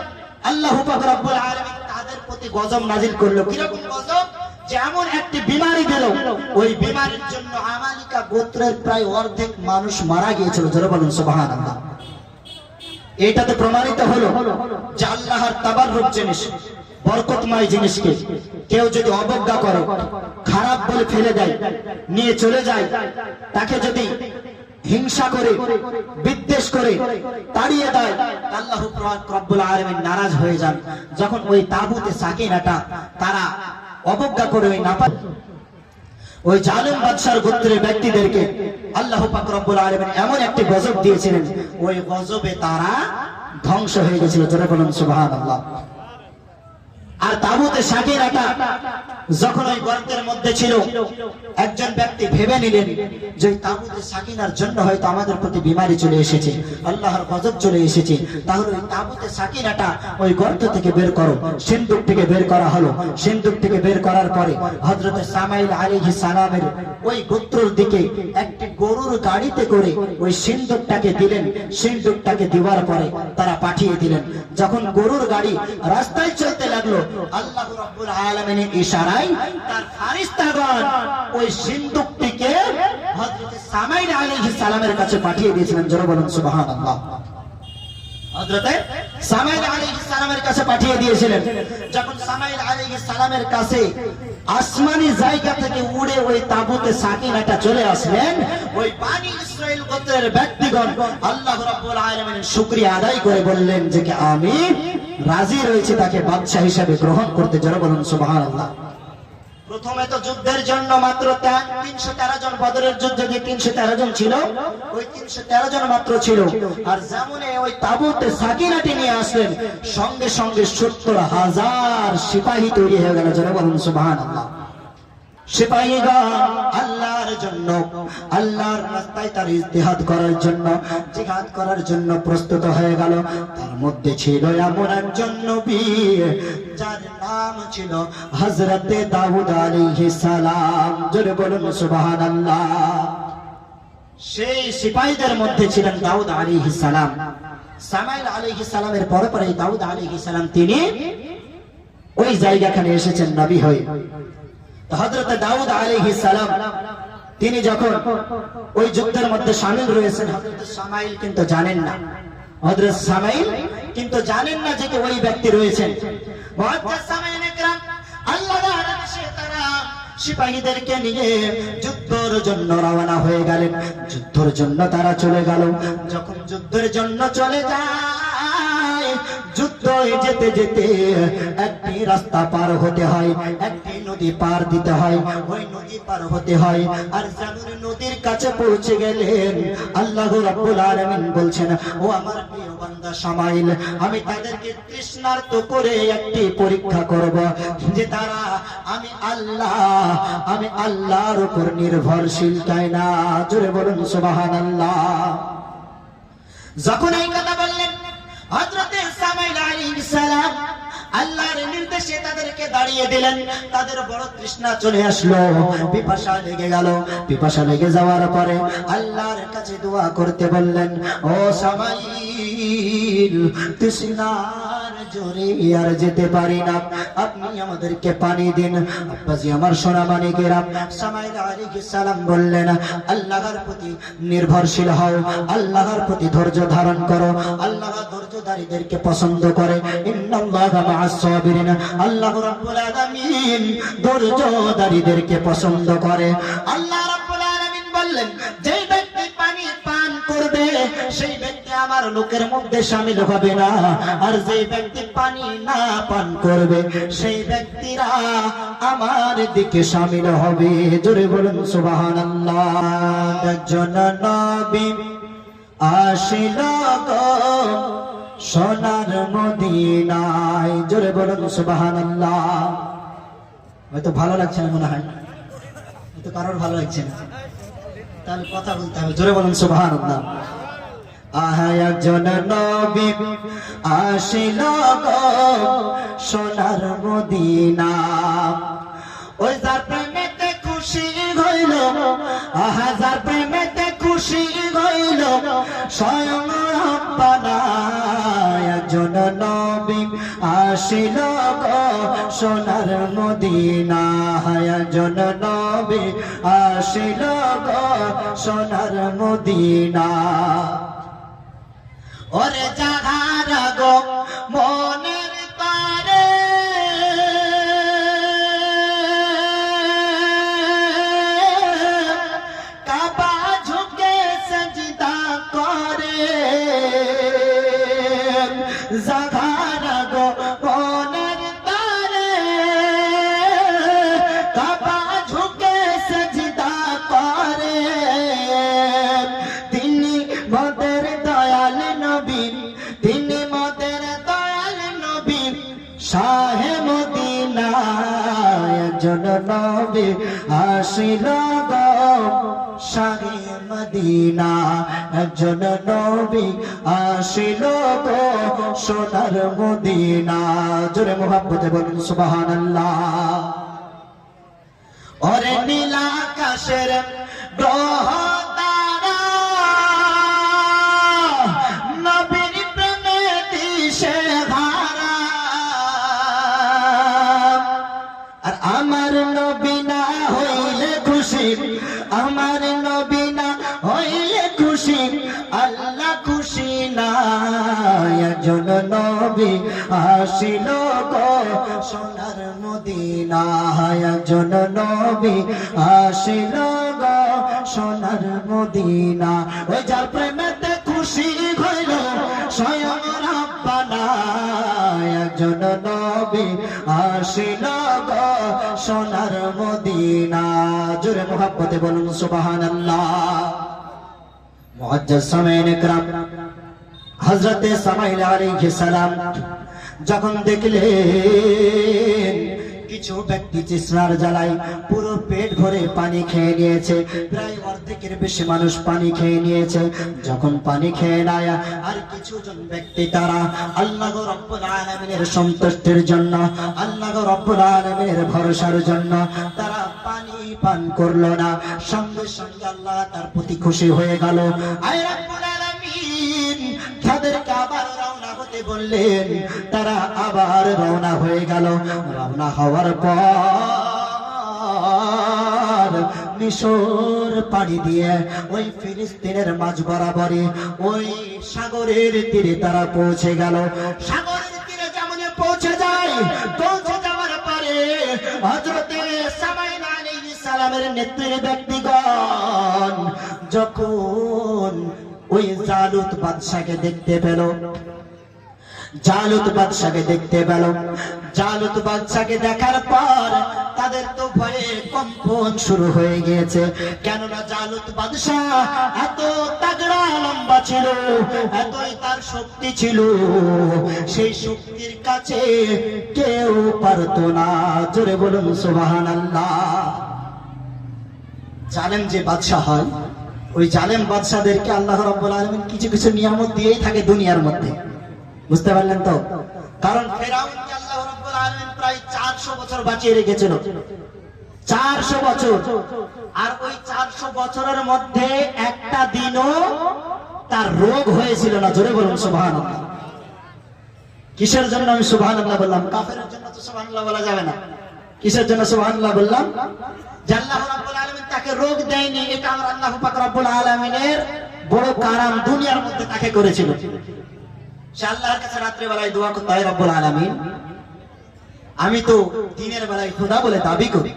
Speaker 1: আল্লাহ পাক রব্বুল আলামিন তাদের প্রতি গজব নাজিল করলো। কিরকম গজব? যেমন একটি বিমারি দিল, ওই বিমারির জন্য আমালিকা গোত্রের প্রায় অর্ধেক মানুষ মারা গিয়েছিল। জোরে বলুন সুবহানাল্লাহ। এটাতে প্রমাণিত হলো যে আল্লাহর তাবাররুক জিনিস, বরকতময় জিনিসকে কেউ যদি অবজ্ঞা করে, খারাপ বলে ফেলে দেয়, নিয়ে চলে যায়, তাকে যদি হিংসা করে, বিদ্বেষ করে তাড়িয়ে দেয়, আল্লাহ রাব্বুল আলামিন নারাজ হয়ে যান। যখন ওই তাবুতে সাকিনাটা তারা অবজ্ঞা করে, ওই জালেম বাদশার গোত্রের ব্যক্তিদেরকে আল্লাহ পাক রব্বুল আলামিন এমন একটি গজব দিয়েছিলেন, ওই গজবে তারা ধ্বংস হয়ে গেছিল। জোরে বলুন সুবহানাল্লাহ। আর তাবুতে সাকিনাটা যখন ওই গর্তের মধ্যে ছিল, একজন ব্যক্তি ভেবে নিলেন যে তাবুতে সাকিনার জন্য হয়তো আমাদের প্রতি বিমারি চলে এসেছে, আল্লাহর গজব চলে এসেছে। তাহলে ওই তাবুতে সাকিনাটা ওই গর্ত থেকে বের করো। সিন্দুক থেকে বের করা হলো। সিন্দুক থেকে বের করার পরে হযরত সামুয়েল আলাইহিস সালামের ওই গোত্রের দিকে একটি গরুর গাড়িতে করে ওই সিন্দুকটাকে দিলেন। সিন্দুকটাকে দেওয়ার পরে তারা পাঠিয়ে দিলেন। যখন গরুর গাড়ি রাস্তায় চলতে লাগলো, আল্লাহ রাব্বুল আলামিনের ইশারায় তার ফেরেশতাগণ ওই সিন্দুকটিকে হযরত সামুয়েল আলাইহিস সালামের কাছে পাঠিয়ে দিয়েছিলেন। জোরে বলুন সুবহানাল্লাহ। হযরতে সামাইল আলাইহিস সালামের কাছে পাঠিয়ে দিয়েছিলেন। যখন সামাইল আলাইহিস সালামের কাছে আসমানি জায়গা থেকে উড়ে ওই তাবুতে সাকিনাটা চলে আসলেন, ওই বনি ইসরাইল গোত্রের ব্যক্তিগণ আল্লাহ রাব্বুল আলামিনের শুকরিয়া আদায় করে বললেন যে কি আমি রাজি রয়েছি তাকে বাদশা হিসেবে গ্রহণ করতে। যারা বলুন সুবহানাল্লাহ। প্রথমে তো যুদ্ধের জন্য মাত্র 313 জন, বদরের যুদ্ধে যে 313 জন ছিল ওই 313 জন মাত্র ছিল। আর যেমন ওই তাবুতে সাকিনাটি নিয়ে আসলেন, সঙ্গে সঙ্গে 70,000 সিপাহী তৈরি হয়ে গেল। যারা বলুন সুবহানাল্লাহ। সিপাহীগণ আল্লাহর জন্য, আল্লাহর রাস্তায় তার ইজতিহাদ করার জন্য, জিহাদ করার জন্য প্রস্তুত হয়ে গেল। তার মধ্যে ছিল এমন একজন নবী যার নাম ছিল হযরতে দাউদ আলাইহিস সালাম। জোরে বলুন সুবহানাল্লাহ। সেই সিপাহীদের মধ্যে ছিলেন দাউদ আলাইহিস সালাম। সামাইল আলাইহিস সালামের পরে পরে দাউদ আলাইহিস সালাম তিনি ওই জায়গাখানে এসেছেন নবী হয়ে। হযরত দাউদ আলাইহিস সালাম তিনি যখন ওই যুদ্ধের মধ্যে শামিল রয়েছেন, হযরত সামাইল কিন্তু জানেন না, হযরত সামাইল কিন্তু জানেন না যে ওই ব্যক্তি রয়েছেন। মুআজ্জাজ সামাইল ইকরাম আল্লাহর আদেশে তারা সিপাহীদেরকে নিয়ে যুদ্ধের জন্য রওনা হয়ে গেলেন। যুদ্ধের জন্য তারা চলে গেল। যখন যুদ্ধের জন্য চলে যায়, যুদ্ধ যেতে যেতে একটি রাস্তা পার হতে হয়, একটি নদী পার দিতে হয়, ওই নদী পার হতে হয়। আর যেমন নদীর কাছে পৌঁছে গেলেন, আল্লাহ রাব্বুল আলামিন বলছেন, ও আমার প্রিয় বান্দা সামাইল, আমি তাদেরকে তৃষ্ণার্ত করে একটি পরীক্ষা করব যে তারা আমি আল্লাহর উপর নির্ভরশীল কিনা। জোরে বলুন সুবহানাল্লাহ। যখন এই কথা বললেন হযরত সামাইল আলাইহিস সালাম আল্লাহর নির্দেশে তাদেরকে দাঁড়িয়ে দিলেন। তাদের বড় তৃষ্ণা চলে আসলো, পিপাসা লেগে গেল। পিপাসা লেগে যাওয়ার পরে আল্লাহর কাছে দোয়া করতে বললেন, ও সামাইল, তৃষ্ণার জোরে আর যেতে পারি না, আপনি আমাদেরকে পানি দিন। আব্বাজি আমার সোনা মানিকেরা, সামাইল আলাইহিস সালাম বললেন, আল্লাহর প্রতি নির্ভরশীল হও, আল্লাহর প্রতি ধৈর্য ধারণ করো। আল্লাহ ধৈর্যধারীদেরকে পছন্দ করে। ইন্নাল্লাহা মা'আস সাবিরিন, আল্লাহ রাব্বুল আলামিন ধৈর্যধারীদেরকে পছন্দ করে। আল্লাহ রাব্বুল আলামিন বললেন, যে ব্যক্তি পানি পান করবে সেই ব্যক্তি আমার লোকের মধ্যে শামিল হবে না, আর যে ব্যক্তি পানি না পান করবে সেই ব্যক্তিরা আমার দিকে শামিল হবে। জোরে বলুন সুবহানাল্লাহ। একজন নবী আসিল গো সোনার মদিনায়। জোরে বলুন সুবহানাল্লাহ। হয়তো ভালো লাগছে না মনে হয়, হয়তো কারোর ভালো লাগছে না, তাহলে কথা বলতে হবে। জোরে বলুন সুবহানাল্লাহ। আহা একজন নবী আসিল গো সোনার মদিনা, ওই যার প্রেমেতে খুশি হইল, আহা যার প্রেমেতে খুশি হইল স্বয়ং রব্বানা। একজন নবী আসিল গো সোনার মদিনা, একজন নবী আসিল গো সোনার মদিনা। ওরে যাহারা গো মনের তারে কাবা ঝুঁকে সেজদা করে, যাহারা গো মনের তারে কাবা ঝুঁকে সেজদা করে, তিনি মোদের দয়াল নবী, তিনি মোদের দয়াল নবী শাহে মদিনা। একজন নবী আসিল গো শাহে মদিনা, একজন নবী আসিল গো সোনার মদিনা। জোরে মুহাব্বতে বলুন সুবহানাল্লাহ। ওরে নীল আকাশের গ্রহ তারা নবীর প্রেমে দিশে হারা, আর আমার নবী না হইলে খুশি, আমার নবী না হইলে খুশি, আল্লাহ খুশি না। নবী আসিল গো সোনার মদিনায়, একজন নবী আসিল গো সোনার মদিনা। ওই যার প্রেমেতে খুশি হইল স্বয়ং রাব্বানা, একজন নবী আসিল গো সোনার মদিনা। জোরে মুহাব্বতে বলুন সুবহানাল্লাহ। মুআজ্জাজ সামিঈন ইকরাম, হযরত ইসমাঈল আলাইহিস সালাম যখন দেখলেন কিছু ব্যক্তি তৃষ্ণার জ্বালায় পুরো পেট ভরে পানি খেয়ে নিয়েছে, প্রায় অর্ধেকের বেশি মানুষ পানি খেয়ে নিয়েছে, যখন পানি খেয়ে নেয় আর কিছু জন ব্যক্তি তারা আল্লাহ রাব্বুল আলামিনের সন্তুষ্টির জন্য, আল্লাহ রাব্বুল আলামিনের ভরসার জন্য তারা পানি পান করলো না, সঙ্গে সঙ্গে আল্লাহ তার প্রতি খুশি হয়ে গেল। আয় রাব্বুল আলামিন তাদেরকে আবার রওনা হতে বললেন, তারা আবার রওনা হয়ে গেল। রওনা হওয়ার পর মিশর পাড়ি দিয়ে ওই ফিলিস্তিনের মাঝ বরাবরে ওই সাগরের তীরে তারা পৌঁছে গেল। সাগরের তীরে যেমন পৌঁছে যায়, পৌঁছে যাওয়ার পরে হযরত ইসমাঈল আলাইহিস সালামের নেতৃত্বে ব্যক্তিগণ যখন ওই জালুত বাদশাকে দেখতে পেল, জালুত বাদশাকে দেখতে পেল, জালুত বাদশাকে দেখার পর তাদের তো ভয়ে কম্পন শুরু হয়ে গিয়েছে, কেননা জালুত বাদশা এত তাগড়া লম্বা ছিল, এতই তার শক্তি ছিল, সেই শক্তির কাছে কেউ পারতো না। জোরে বলুন সুবহানাল্লাহ। জালেম যে বাদশা হয়, ওই জালেম বাদশাদেরকে আল্লাহ রাব্বুল আলামিন কিছু কিছু নিয়ামত দিয়েই থাকে দুনিয়ার মধ্যে, বুঝতে পারলেন তো? কারণ ফেরাউনকে আল্লাহ রাব্বুল আলামিন প্রায় 400 বছর বাঁচিয়ে রেখেছিল, 400 বছর। আর ওই 400 বছরের মধ্যে একটা দিনও তার রোগ হয়েছিল না। জোরে বলুন সুবহানাল্লাহ। কিসের জন্য আমি সুবহানাল্লাহ বললাম? কাফেরের জন্য তো সুবহানাল্লাহ বলা যাবে না। কিসের জন্য সুবহানাল্লাহ বললাম? যে আল্লাহ রাব্বুল আলামিন তাকে রোগ দেয়নি, এটা আমার আল্লাহ পাক রাব্বুল আলামিনের বড় কারাম দুনিয়ার মধ্যে তাকে করেছিল। সে আল্লাহর কাছে রাত্রে বেলায় দোয়া করতে হয়, রব্বুল আলামিন আমি তো দিনের বেলায় খোদা বলে দাবি করি,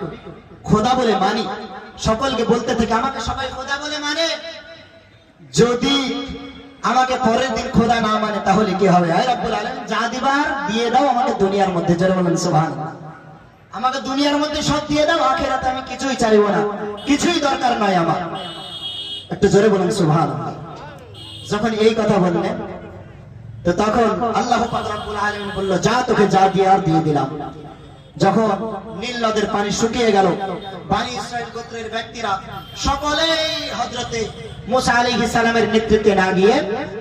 Speaker 1: খোদা বলে মানি, সকলকে বলতে থেকে আমাকে সবাই খোদা বলে মানে, যদি আমাকে পরের দিন খোদা না মানে তাহলে কি হবে? আয় রব্বুল আলামিন যা দিবার দিয়ে দাও আমাকে দুনিয়ার মধ্যে। জোরে বলেন সুবহানাল্লাহ। আমাকে দুনিয়ার মধ্যে সব দিয়ে দাও, আখিরাতে আমি কিছুই চাইবো না, কিছুই দরকার নয় আমার। একটু জোরে বলেন সুবহানাল্লাহ। যখন এই কথা বললেন তো তখন আল্লাহ পাক রব্বুল আলামিন বলল, যা তোকে যা দিয়ার দিয়ে দিলাম। যখন নীল নদের পানি শুকিয়ে গেল, বনি ইসরাইল গোত্রের ব্যক্তিরা সকলেই হযরতে মুসা আলাইহিস সালামের নেতৃত্বে না গিয়ে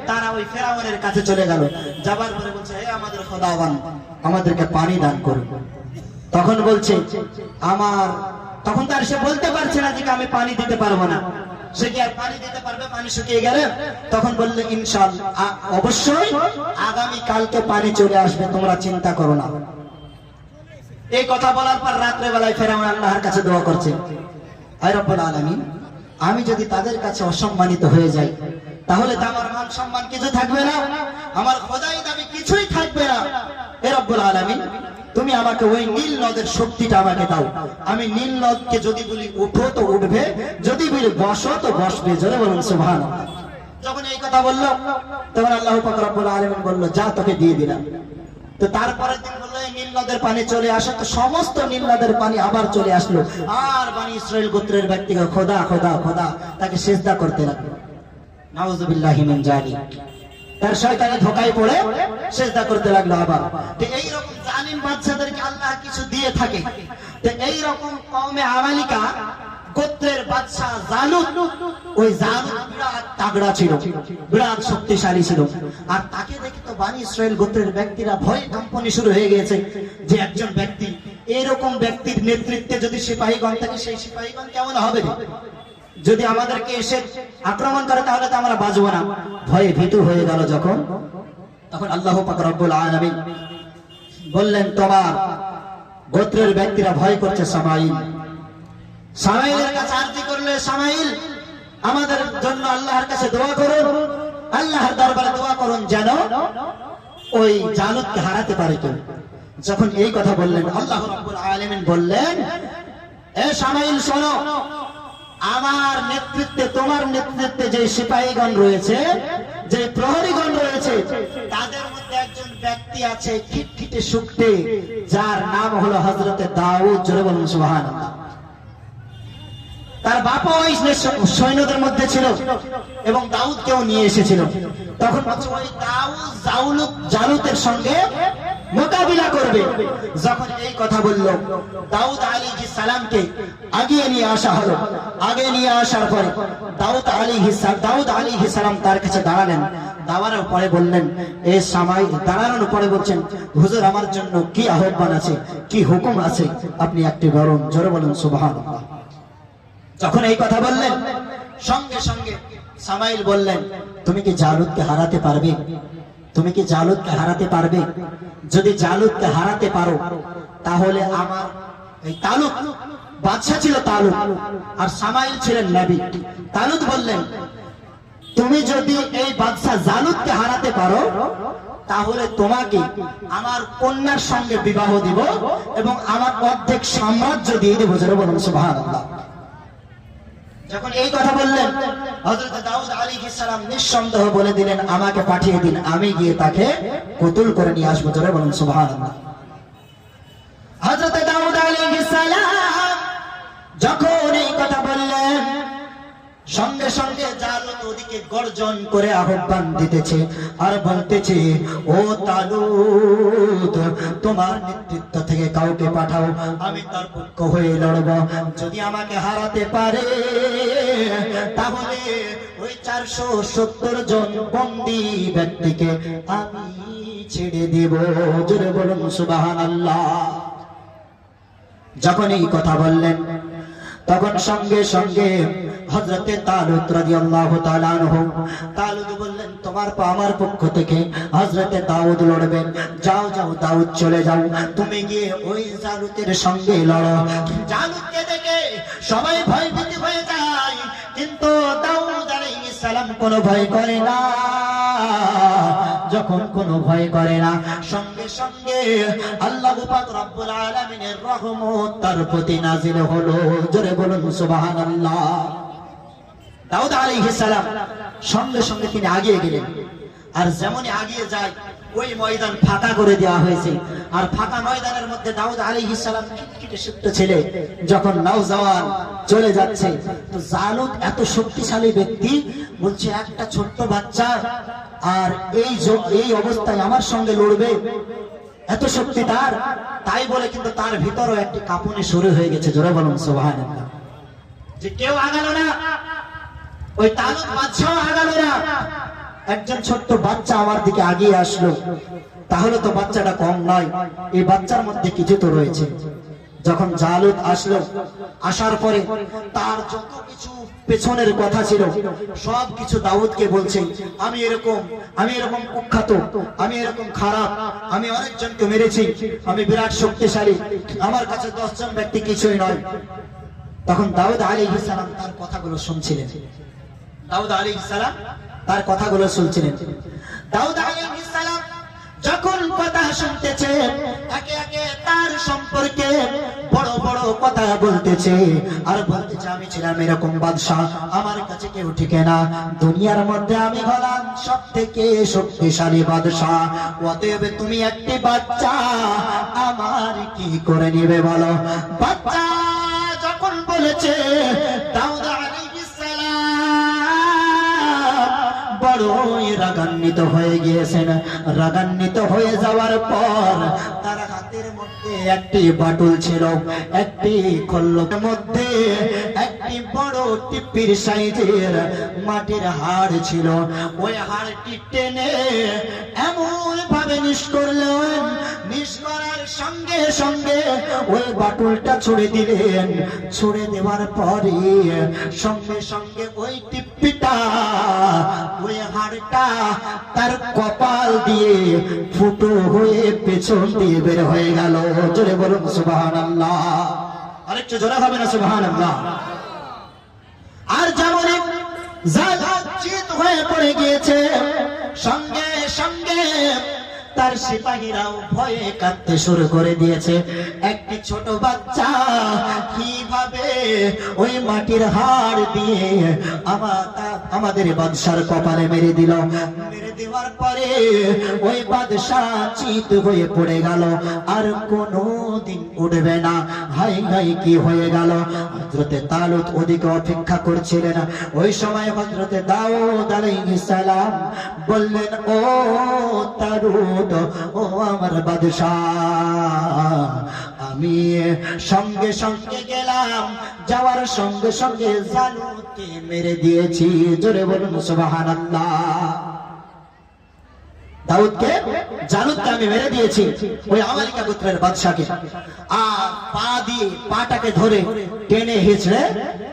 Speaker 1: তারা ওই ফেরাউনের কাছে চলে গেল। যাবার পরে বলছে, হে আমাদের খোদাওয়ান, আমাদেরকে পানি দান করুন। তখন বলছে তখন তার সে বলতে পারছে না যে আমি পানি দিতে পারবো না, সে কি আর পানি দিতে পারবে? পানি শুকিয়ে গেলে তখন বললে, ইনশাআল্লাহ অবশ্যই আগামী কালকে পানি চলে আসবে, তোমরা চিন্তা করো না। এই কথা বলার পর রাত্রে বেলায় ফেরাউন আল্লাহর কাছে দোয়া করছে, আয় রব্বুল আলামিন আমি যদি তাদের কাছে অসম্মানিত হয়ে যাই তাহলে তো আমার মান সম্মান কিছু থাকবে না, আমার খোদাই দাবি কিছুই থাকবে না। হে রব্বুল আলামিন তুমি আমাকে ওই নীল নদের শক্তিটা আমাকে দাও। আমি নীল নদকে যদি বলি উঠো তো উঠবে, যদি বলি বসো তো বসবে। জোরে বলুন সুবহানাল্লাহ। যখন এই কথা বললো তখন আল্লাহ পাক রব্বুল আলামিন বলল, যা তোকে দিয়ে দিলাম। তো তারপরের দিন বললো এই নীল নদের পানি চলে আসে, তো সমস্ত নীল নদের পানি আবার চলে আসলো। আর বনি ইসরাইল গোত্রের ব্যক্তিকে খোদা খোদা খোদা তাকে সিজদা করতে লাগলো। নাউযুবিল্লাহি মিন যালিক। তার শয়তানি ধোঁকায় পড়ে সিজদা করতে লাগলো আবার। তো এই রকম জালিম বাদশাদেরকে আল্লাহ কিছু দিয়ে থাকে। তো এই রকম কওমে আমালিকা গোত্রের বাদশা জালুত, ওই জালুত বিরাট তাগড়া ছিল, বিরাট শক্তিশালী ছিল। আর তাকে দেখে তো বনি ইসরাইল গোত্রের ব্যক্তিরা ভয়ে কম্পনি শুরু হয়ে গেছে যে একজন ব্যক্তি, এরকম ব্যক্তির নেতৃত্বে যদি সিপাহীগণ থাকে, সেই সিপাহীগণ কেমন হবে? যদি আমাদেরকে এসে আক্রমণ করে তাহলে তো আমরা বাঁচবো না। ভয়ে ভীতু হয়ে গেল যখন, তখন আল্লাহ পাক রব্বুল আলামিন বললেন, তোমার গোত্রের ব্যক্তিরা ভয় করছে সামাইল। সামাইলের কাছে আরজি করলে, সামাইল আমাদের জন্য আল্লাহর কাছে দোয়া করুন, আল্লাহর দরবারে দোয়া করুন যেন ওই জালুতকে হারাতে পারে কেউ। যখন এই কথা বললেন আল্লাহ রাব্বুল আলামিন বললেন, এ সামাইল শোনো, আমার নেতৃত্বে তোমার নেতৃত্বে যে সিপাহীগণ রয়েছে, যে প্রহরীগণ রয়েছে, তাদের মধ্যে একজন ব্যক্তি আছে খিটখিটে শুকটে, যার নাম হলো হযরতে দাউদ। জোরে বলুন সুবহানাল্লাহ। তার বাবা ওই সৈন্যদের মধ্যে ছিল এবং দাউদকেও নিয়ে এসেছিল। তখন ওই দাউদ জালুতের সঙ্গে মোকাবিলা করবে। যখন এই কথা বলল, দাউদ আলাইহিস সালামকে আগিয়ে নিয়ে আসা হলো। আগে নিয়ে আসার পরে দাউদ আলাইহিস সালাম তার কাছে দাঁড়ালেন। দাঁড়ানোর পরে বললেন, এ সামাই, দাঁড়ানোর পরে বলছেন, হুজুর আমার জন্য কি আহ্বান আছে, কি হুকুম আছে, আপনি একটি বলুন। জোরে বলুন সুবহানাল্লাহ। যখন এই কথা বললেন, সঙ্গে সঙ্গে সামাইল বললেন, তুমি কি জালুতকে হারাতে পারবে? তুমি কি জালুতকে হারাতে পারবে? যদি জালুতকে হারাতে পারো, তাহলে আমার এই তালুত, বাদশা ছিল তালুত, আর সামাইল ছিলেন নবী। তালুত বললেন, তুমি যদি এই বাদশা জালুতকে হারাতে পারো, তাহলে তোমাকে আমার কন্যার সঙ্গে বিবাহ দিব এবং আমার অর্ধেক সাম্রাজ্য দিয়ে দেব। জোরে বলুন সুবহানাল্লাহ। যখন এই কথা বললেন, হযরত দাউদ আলাইহিস সালাম নিঃসন্দেহ বলে দিলেন, আমাকে পাঠিয়ে দিন, আমি গিয়ে তাকে কতল করে নিয়ে আসবো। জোরে বলুন সুবহানাল্লাহ। হযরত দাউদ আলাইহিস সালাম যখন এই কথা বললেন, সঙ্গে সঙ্গে জালুত ওদিকে গর্জন করে আহ্বান দিতেছে আর বলতেছে, ও তালুত, তোমার নেতৃত্ব থেকে কাউকে পাঠাও, আমি তার পক্ষ হয়ে লড়ব। যদি আমাকে হারাতে পারে, তাহলে ওই 470 জন বন্দী ব্যক্তিকে আমি ছেড়ে দেব। জোরে বলুন সুবহানাল্লাহ। যখন এই কথা বললেন, তখন সঙ্গে সঙ্গে হযরতে তালুত রাদিয়াল্লাহু তাআলা আনহু, তালুত বললেন, তোমার আমার পক্ষ থেকে হযরতে দাউদ লড়বেন। যাও যাও দাউদ, চলে যাও, তুমি গিয়ে ওই জালুতের সঙ্গে লড়ো। জালুতকে দেখে সবাই ভয়ভীত হয়ে যায়, কিন্তু দাউদ আলাইহিস সালাম কোনো ভয় করে না। যখন কোনো ভয় করে না, সঙ্গে সঙ্গে আল্লাহ পাক রব্বুল আলামিনের রহমত তার প্রতি নাজিল হলো। জোরে বলুন সুবহানাল্লাহ। দাউদ আলাইহিস সালাম সঙ্গে সঙ্গে তিনি আগিয়ে গেলেন, আর যেমনই আগিয়ে যায়, ওই ময়দান ফাঁকা করে দেওয়া হয়েছে। আর ফাঁকা ময়দানের মধ্যে দাউদ আলাইহিস সালাম খিটখিটে ছোট্ট ছেলে যখন নওজওয়ান চলে যাচ্ছে, তো জালুত এত শক্তিশালী ব্যক্তি, বলছে একটা ছোট্ট বাচ্চা আর এই অবস্থায় আমার সঙ্গে লড়বে, এত শক্তি তার। তাই বলে কিন্তু তার ভিতরও একটি কাঁপুনি শুরু হয়ে গেছে। জোরে বলুন সুবহানাল্লাহ। যে কেউ আগালো না, ওই তালুত বাদশাও আগালো না, একজন ছোট্ট বাচ্চা আমার দিকে আগিয়ে আসলো, তাহলে তো বাচ্চাটা কম নয়, এই বাচ্চার মধ্যে কিছু তো রয়েছে। যখন জালুত আসলো, আসার পরে তার যত কিছু পেছনের কথা ছিল সব কিছু দাউদকে বলছে, আমি এরকম কুখ্যাত, আমি এরকম খারাপ, আমি অনেকজনকে মেরেছি, আমি বিরাট শক্তিশালী, আমার কাছে 10 জন ব্যক্তি কিছুই নয়। তখন দাউদ আলাইহিস সালাম তার কথাগুলো শুনছিলেন। দাউদ আলাইহিস সালাম তার কথাগুলো শুনছিলেন। দাউদ আলাইহিস সালাম যখন কথা শুনতেছে, একে একে তার সম্পর্কে বড় বড় কথা বলতেছে আর বলতেছে, আমি ছিলাম এরকম বাদশা, আমার কাছে কেউ টিকে না, দুনিয়ার মধ্যে আমি হলাম সবথেকে শক্তিশালী বাদশা, অতএব তুমি একটি বাচ্চা আমার কি করে নিবে বলো। বাচ্চা যখন বলেছে, দাউদ আলাইহিস সালাম বড়ই রাগান্বিত হয়ে গিয়েছেন। রাগান্বিত হয়ে যাওয়ার পর তার হাতের মধ্যে একটি বাটুল ছিল, একটি খল্লকের মধ্যে একটি বড় টিপির সাইজের মাটির হাড় ছিল। ওই হাড়টি টেনে এমন ভাবে নিশ করলেন, নিশ করার সঙ্গে সঙ্গে ওই বাটুলটা ছুড়ে দিলেন। ছুড়ে দেওয়ার পরে সঙ্গে সঙ্গে ওই টিপ্পিটা, ওই হাড়টা তার কপাল দিয়ে ফুটো হয়ে পেছন দিয়ে বের হয়ে গেল। জোরে বলুন সুবহানাল্লাহ। আরেকটু জোরে হবে না সুবহানাল্লাহ। আর যেমন জালুত চিত হয়ে পড়ে গিয়েছে, সঙ্গে সঙ্গে তার সিপাহীরাও ভয়ে কাঁদতে শুরু করে দিয়েছে। একটি ছোট বাচ্চা কিভাবে ওই মাটির হাড় দিয়ে আমাদের বাদশার কপালে মেরে দিল। মেরে দেওয়ার পরে ওই বাদশা চিত হয়ে পড়ে গেল, আর কোনদিন উঠবে না। হাই হাই কি হয়ে গেল। হযরতে তালুত ওদিকে অপেক্ষা করছিলেন। ওই সময় হযরতে দাউদ আলাইহিস সালাম বললেন, ও তালুত, ও আমার বাদশা, আমি সঙ্গে সঙ্গে গেলাম, যাওয়ার সঙ্গে সঙ্গে জালুতকে মেরে দিয়েছি। জোরে বলুন সুবহানাল্লাহ। দাউদকে, জালুতকে আমি মেরে দিয়েছি, ওই আমালিকা গোত্রের বাদশাকে। আর পা দিয়ে পাটাকে ধরে টেনে হিঁচড়ে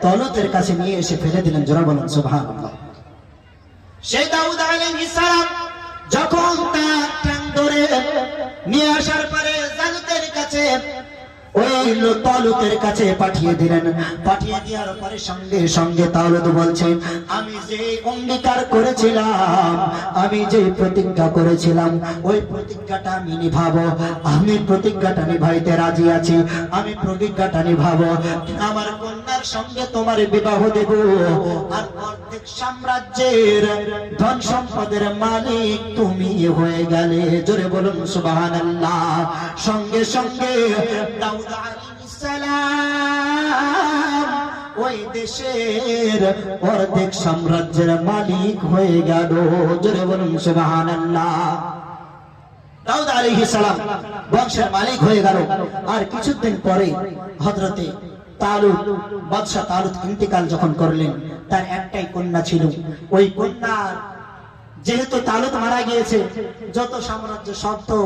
Speaker 1: তালুতের কাছে নিয়ে এসে ফেলে দিলেন। জোরে বলুন সুবহানাল্লাহ। সেই দাউদ আলাইহিস সালাম যখন তার টান ধরে নিয়ে আসার পরে জালুতের কাছে, ওই তালুতের কাছে পাঠিয়ে দিলেন। পাঠিয়ে দেওয়ার পরে সঙ্গে সঙ্গে তালুত বলছে, আমি যে অঙ্গীকার করেছিলাম, আমি যে প্রতিজ্ঞা করেছিলাম, ওই প্রতিজ্ঞাটা আমি নিভাবো। আমি প্রতিজ্ঞাটা নিভাইতে রাজি আছি, আমি প্রতিজ্ঞাটা নিভাবো। আমার কন্যার সঙ্গে তোমার বিবাহ দেব, আর অর্ধেক সাম্রাজ্যের ধন সম্পদের মালিক তুমি হয়ে গেলে। জোরে বলুন সুবহানাল্লাহ। সঙ্গে সঙ্গে দাউদ আলাইহিস সালাম ওই দেশের অর্ধেক সাম্রাজ্যের মালিক হয়ে গেল। জোরে বলুন সুবহানাল্লাহ। দাউদ আলাইহিস সালাম বংশের মালিক হয়ে গেল। আর কিছুদিন পরে হযরতে তালুত, বাদশা তালুত ইন্তেকাল যখন করলেন, তার একটাই কন্যা ছিল। ওই কন্যার, যেহেতু তালুত মারা গিয়েছে, যত সাম্রাজ্য সব তো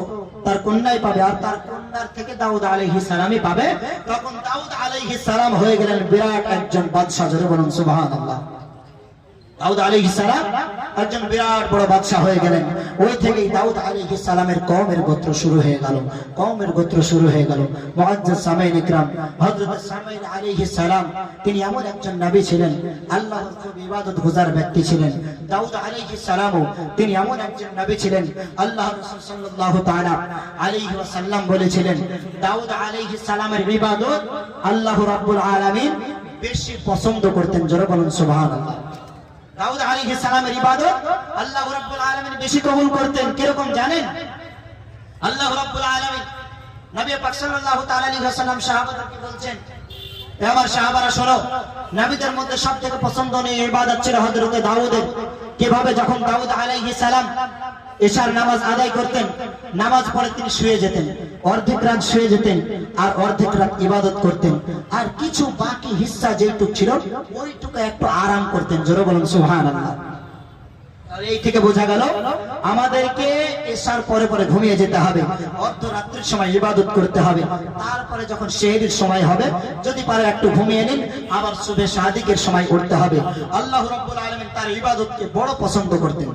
Speaker 1: তার কন্যাই পাবে, আর তার কন্যার থেকে দাউদ আলাইহিস সালামই পাবে। তখন দাউদ আলাইহিস সালাম হয়ে গেলেন বিরাট একজন বাদশা। জোরে বলুন সুবহানাল্লাহ। দাউদ আলাইহিস সালাম একজন বিরাট বড় বাদশা হয়ে গেলেন। ওই থেকেই দাউদ আলাইহিস সালামের কওমের গোত্র শুরু হয়ে গেল। কওমের গোত্র শুরু হয়ে গেল। মুআজ্জাজ সামাইন ইকরাম, হযরত সামাইন আলাইহিস সালাম তিনি এমন একজন নবী ছিলেন, আল্লাহর খুব ইবাদত গুজার ব্যক্তি ছিলেন। দাউদ আলাইহিস সালামও তিনি এমন একজন নবী ছিলেন, আল্লাহর রাসূল সাল্লাল্লাহু তাআলা আলাইহি ওয়াসাল্লাম বলেছিলেন, দাউদ আলাইহিস সালামের ইবাদত আল্লাহ রাব্বুল আলামিন বেশি পছন্দ করতেন। জোরে বলুন সুবহানাল্লাহ। দাউদ আলাইহিস সালামের ইবাদত আল্লাহ রাব্বুল আলামিন বেশি কবুল করতেন। কিরকম জানেন? আল্লাহ রাব্বুল আলামিন নবী পাক সাল্লাল্লাহু তাআলা আলাইহি ওয়াসাল্লাম সাহাবাদেরকে বলছেন, হে আমার সাহাবারা শোনো, নবীদের মধ্যে সবথেকে পছন্দনীয় ইবাদত ছিল হযরতে দাউদের। কিভাবে? যখন দাউদ আলাইহিস সালাম এশার নামাজ আদায় করতেন, নামাজ পড়ে তিনি শুয়ে যেতেন, অর্ধেক রাত শুয়ে যেতেন আর অর্ধেক রাত ইবাদত করতেন, আর কিছু বাকি হিস্সা যেটুক ছিল ওইটুকু একটু আরাম করতেন। জোরে বলুন সুবহানাল্লাহ। এই থেকে বোঝা গেল আমাদেরকে এশার পরে পরে ঘুমিয়ে যেতে হবে, অর্ধরাত্রির সময় ইবাদত করতে হবে, তারপরে যখন সেহরির সময় হবে যদি পারে একটু ঘুমিয়ে নিন, আবার সুবহে সাদিকের সময় উঠতে হবে। আল্লাহ রাব্বুল আলামিন তার ইবাদতকে বড় পছন্দ করতেন।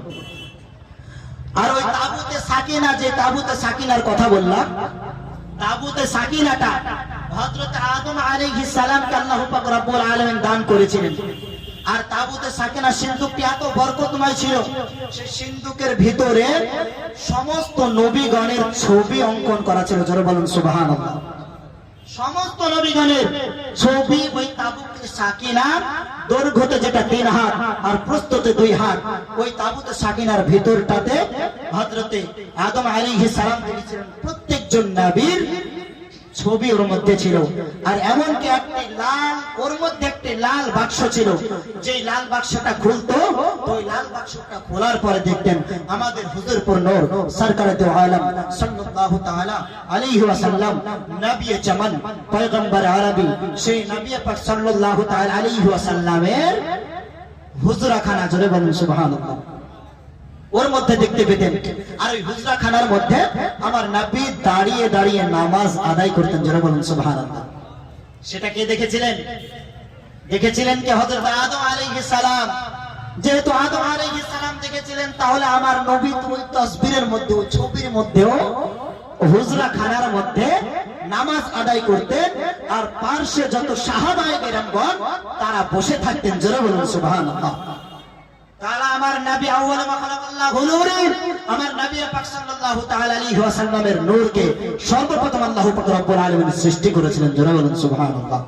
Speaker 1: আর ওই তাবুতে সাকিনা, যে তাবুতে সাকিনার কথা বললাম, তাবুতে সাকিনাটা হযরত আদম আলাইহিস সালামকে আল্লাহ পাক রব্বুল আলামিন দান করেছিলেন। আর তাবুতে সাকিনা সিন্ধুকটি এত বরকতময় ছিল, সেই সিন্ধুকের ভিতরে সমস্ত নবীগণের ছবি অঙ্কন করা ছিল। জোরে বলুন সুবহানাল্লাহ। সমস্ত নবীগণের ছবি ওই তাবুতে সাকিনার দৈর্ঘ্যতে যেটা 3 হাত আর প্রস্থতে 2 হাত, ওই তাবুতে সাকিনার ভিতরটাতে হযরতে আদম আলাইহিস সালাম দিয়েছিলেন প্রত্যেকজন নবীর ছবি ওর মধ্যে ছিল। আর এমনকি একটি লাল, ওর মধ্যে একটি লাল বাক্স ছিল, যে লাল বাক্সটা খুলতো, ওই লাল বাক্সটা খোলার পরে দেখতেন আমাদের হুজুরপুর নূর সরকারে দো আলম সাল্লাল্লাহু তাআলা আলাইহি ওয়াসাল্লাম, নবী জামান, পয়গম্বর আরবি, সেই নবী পাক সাল্লাল্লাহু তাআলা আলাইহি ওয়াসাল্লামের হুজরাখানা। জোরে বলুন সুবহানাল্লাহ। ওর মধ্যে দেখতে পেতেন। আর ওই হুজরাখানার মধ্যে আমার নবী দাঁড়িয়ে দাঁড়িয়ে নামাজ আদায় করতেন। জোরে বলুন সুবহানাল্লাহ। সেটা কে দেখেছিলেন? দেখেছিলেন কি? হযরত আদম আলাইহিস সালাম। যেহেতু আদম আলাইহিস সালাম দেখেছিলেন, তাহলে আমার নবী তো ওই তাসবিরের মধ্যে, ওই ছবির মধ্যেও হুজরাখানার মধ্যে নামাজ আদায় করতেন। আর পার্শ্বে যত সাহাবায়ে কেরামগণ তারা বসে থাকতেন। জোরে বলুন সুবহানাল্লাহ। কালা আমার নবী আউয়াল মা খালাকাল্লাহু নূরান, আমার নবী পাক সাল্লাল্লাহু তাআলা আলাইহি ওয়াসাল্লামের নূরকে সর্বপ্রথম আল্লাহ পাক রব্বুল আলামিন সৃষ্টি করেছিলেন। জোরে বলুন সুবহানাল্লাহ।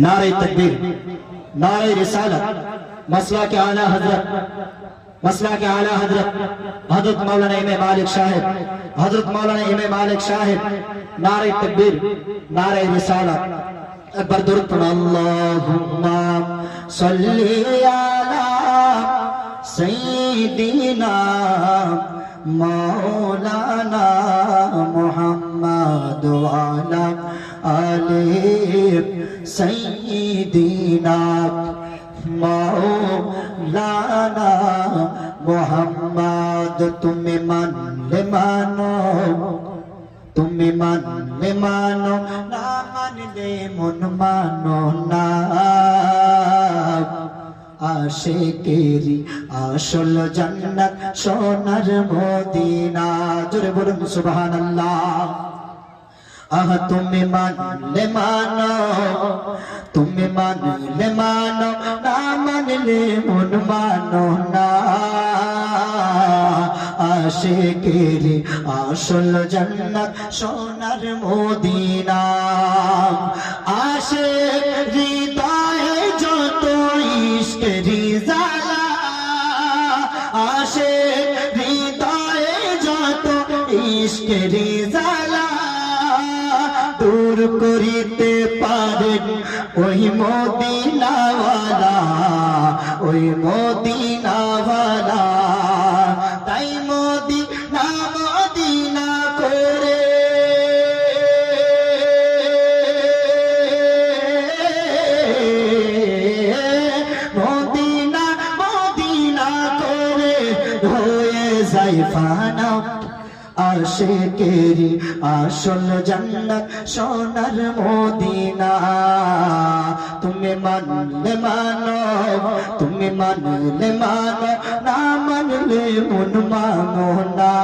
Speaker 1: नारे तकबीर, नारे रिसालत, मसला के आला हजरत, मसला के आला हजरत हजरत मौलाना इमाम मालिक साहब, हजरत मौलाना इमाम मालिक साहब, नारे तकबीर, नारे रिसालत। एक बार दुरूद पढ़ो। अल्लाहुम्मा सल्ली अला सय्यिदिना मौलाना मुहम्मद व अला आले सय्यिदिना मौलाना मुहम्मद। तुम्हें मानले मानो, तुम्हें मानले मानो, ना मानले मन मानो ना। आशिकेरी आशल जन्नत सोनार मदीना। जोरे बोलुन सुबहानाल्लाह। आह तुम्हें मानले मानो, तुम्हें मानले मानो, ना मानले मन मानो ना। आशिकेरी आशल जन्नत सोनार मदीना। आशिक हृदये যত ইশকেরি জ্বালা, আশিক হৃদয়ে যত ইশকেরি জ্বালা, দূর করিতে পারেন ওই মদিনাওয়ালা, ওই মদিনাওয়ালা। তাই মদিনা মদিনা করে মদিনা মদিনা করে হয়ে যায় ফানা। আশিকেরি আসল জান্নাত সোনার মদিনা। তুমি মানলে মানো, তুমি মানলে মানো, না মানলে মন মানো না।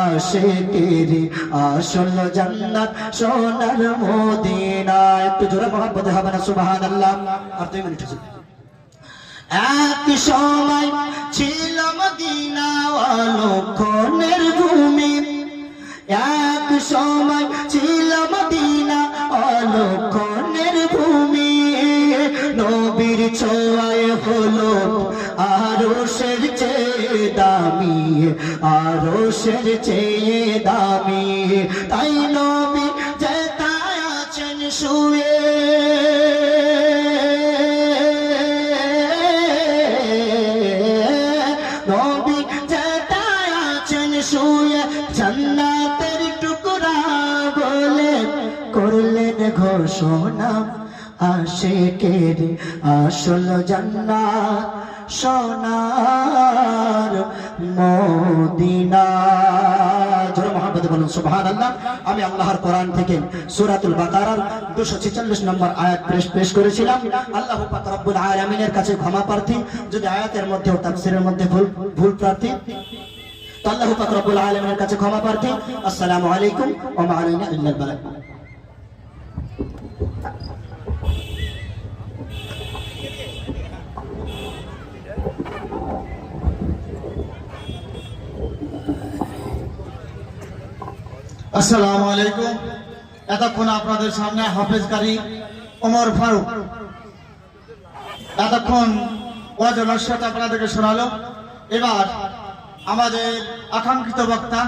Speaker 1: আশিকেরি আসল জান্নাত সোনার মদিনা। একটু জোরে মহব্বতে হবে না সুবহানাল্লাহ। আর 2 মিনিট আছে। এক সময় ছিল মদিনা অলক্ষণের ভূমি, এক সময় ছিল মদিনা অলক্ষণের ভূমি। নবীর ছোঁয়ায় হলো আরশের চেয়ে দামি, আরশের চেয়ে দামি। তাই নবী যেথায় আছেন শুয়ে, নবী যেথায় আছেন শুয়ে, জান্নাতের টুকরা বলে করলেন ঘোষণা। আশিকেরি আসল জান্নাত সোনার মদিনা। জোরে মহব্বতে বলুন সুবহানাল্লাহ। আমি আল্লাহর কোরআন থেকে সূরাতুল বাকারার 246 নম্বর আয়াত পেশ করেছিলাম। আল্লাহ পাক রব্বুল আলামিনের কাছে ক্ষমা প্রার্থী যদি আয়াতের মধ্যে ও তাফসীরের মধ্যে ভুল প্রার্থী, তো আল্লাহ পাক রব্বুল আলামিনের কাছে ক্ষমা প্রার্থী। আসসালামু আলাইকুম ওয়া মা আলাইনা ইল্লাল বালাগ।
Speaker 2: আসসালামু আলাইকুম। এতক্ষণ আপনাদের সামনে হাফেজ কারি ওমর ফারুক এতক্ষণ ওয়াজ নসিহত আপনাদেরকে শোনালো। এবার আমাদের আকাঙ্ক্ষিত বক্তা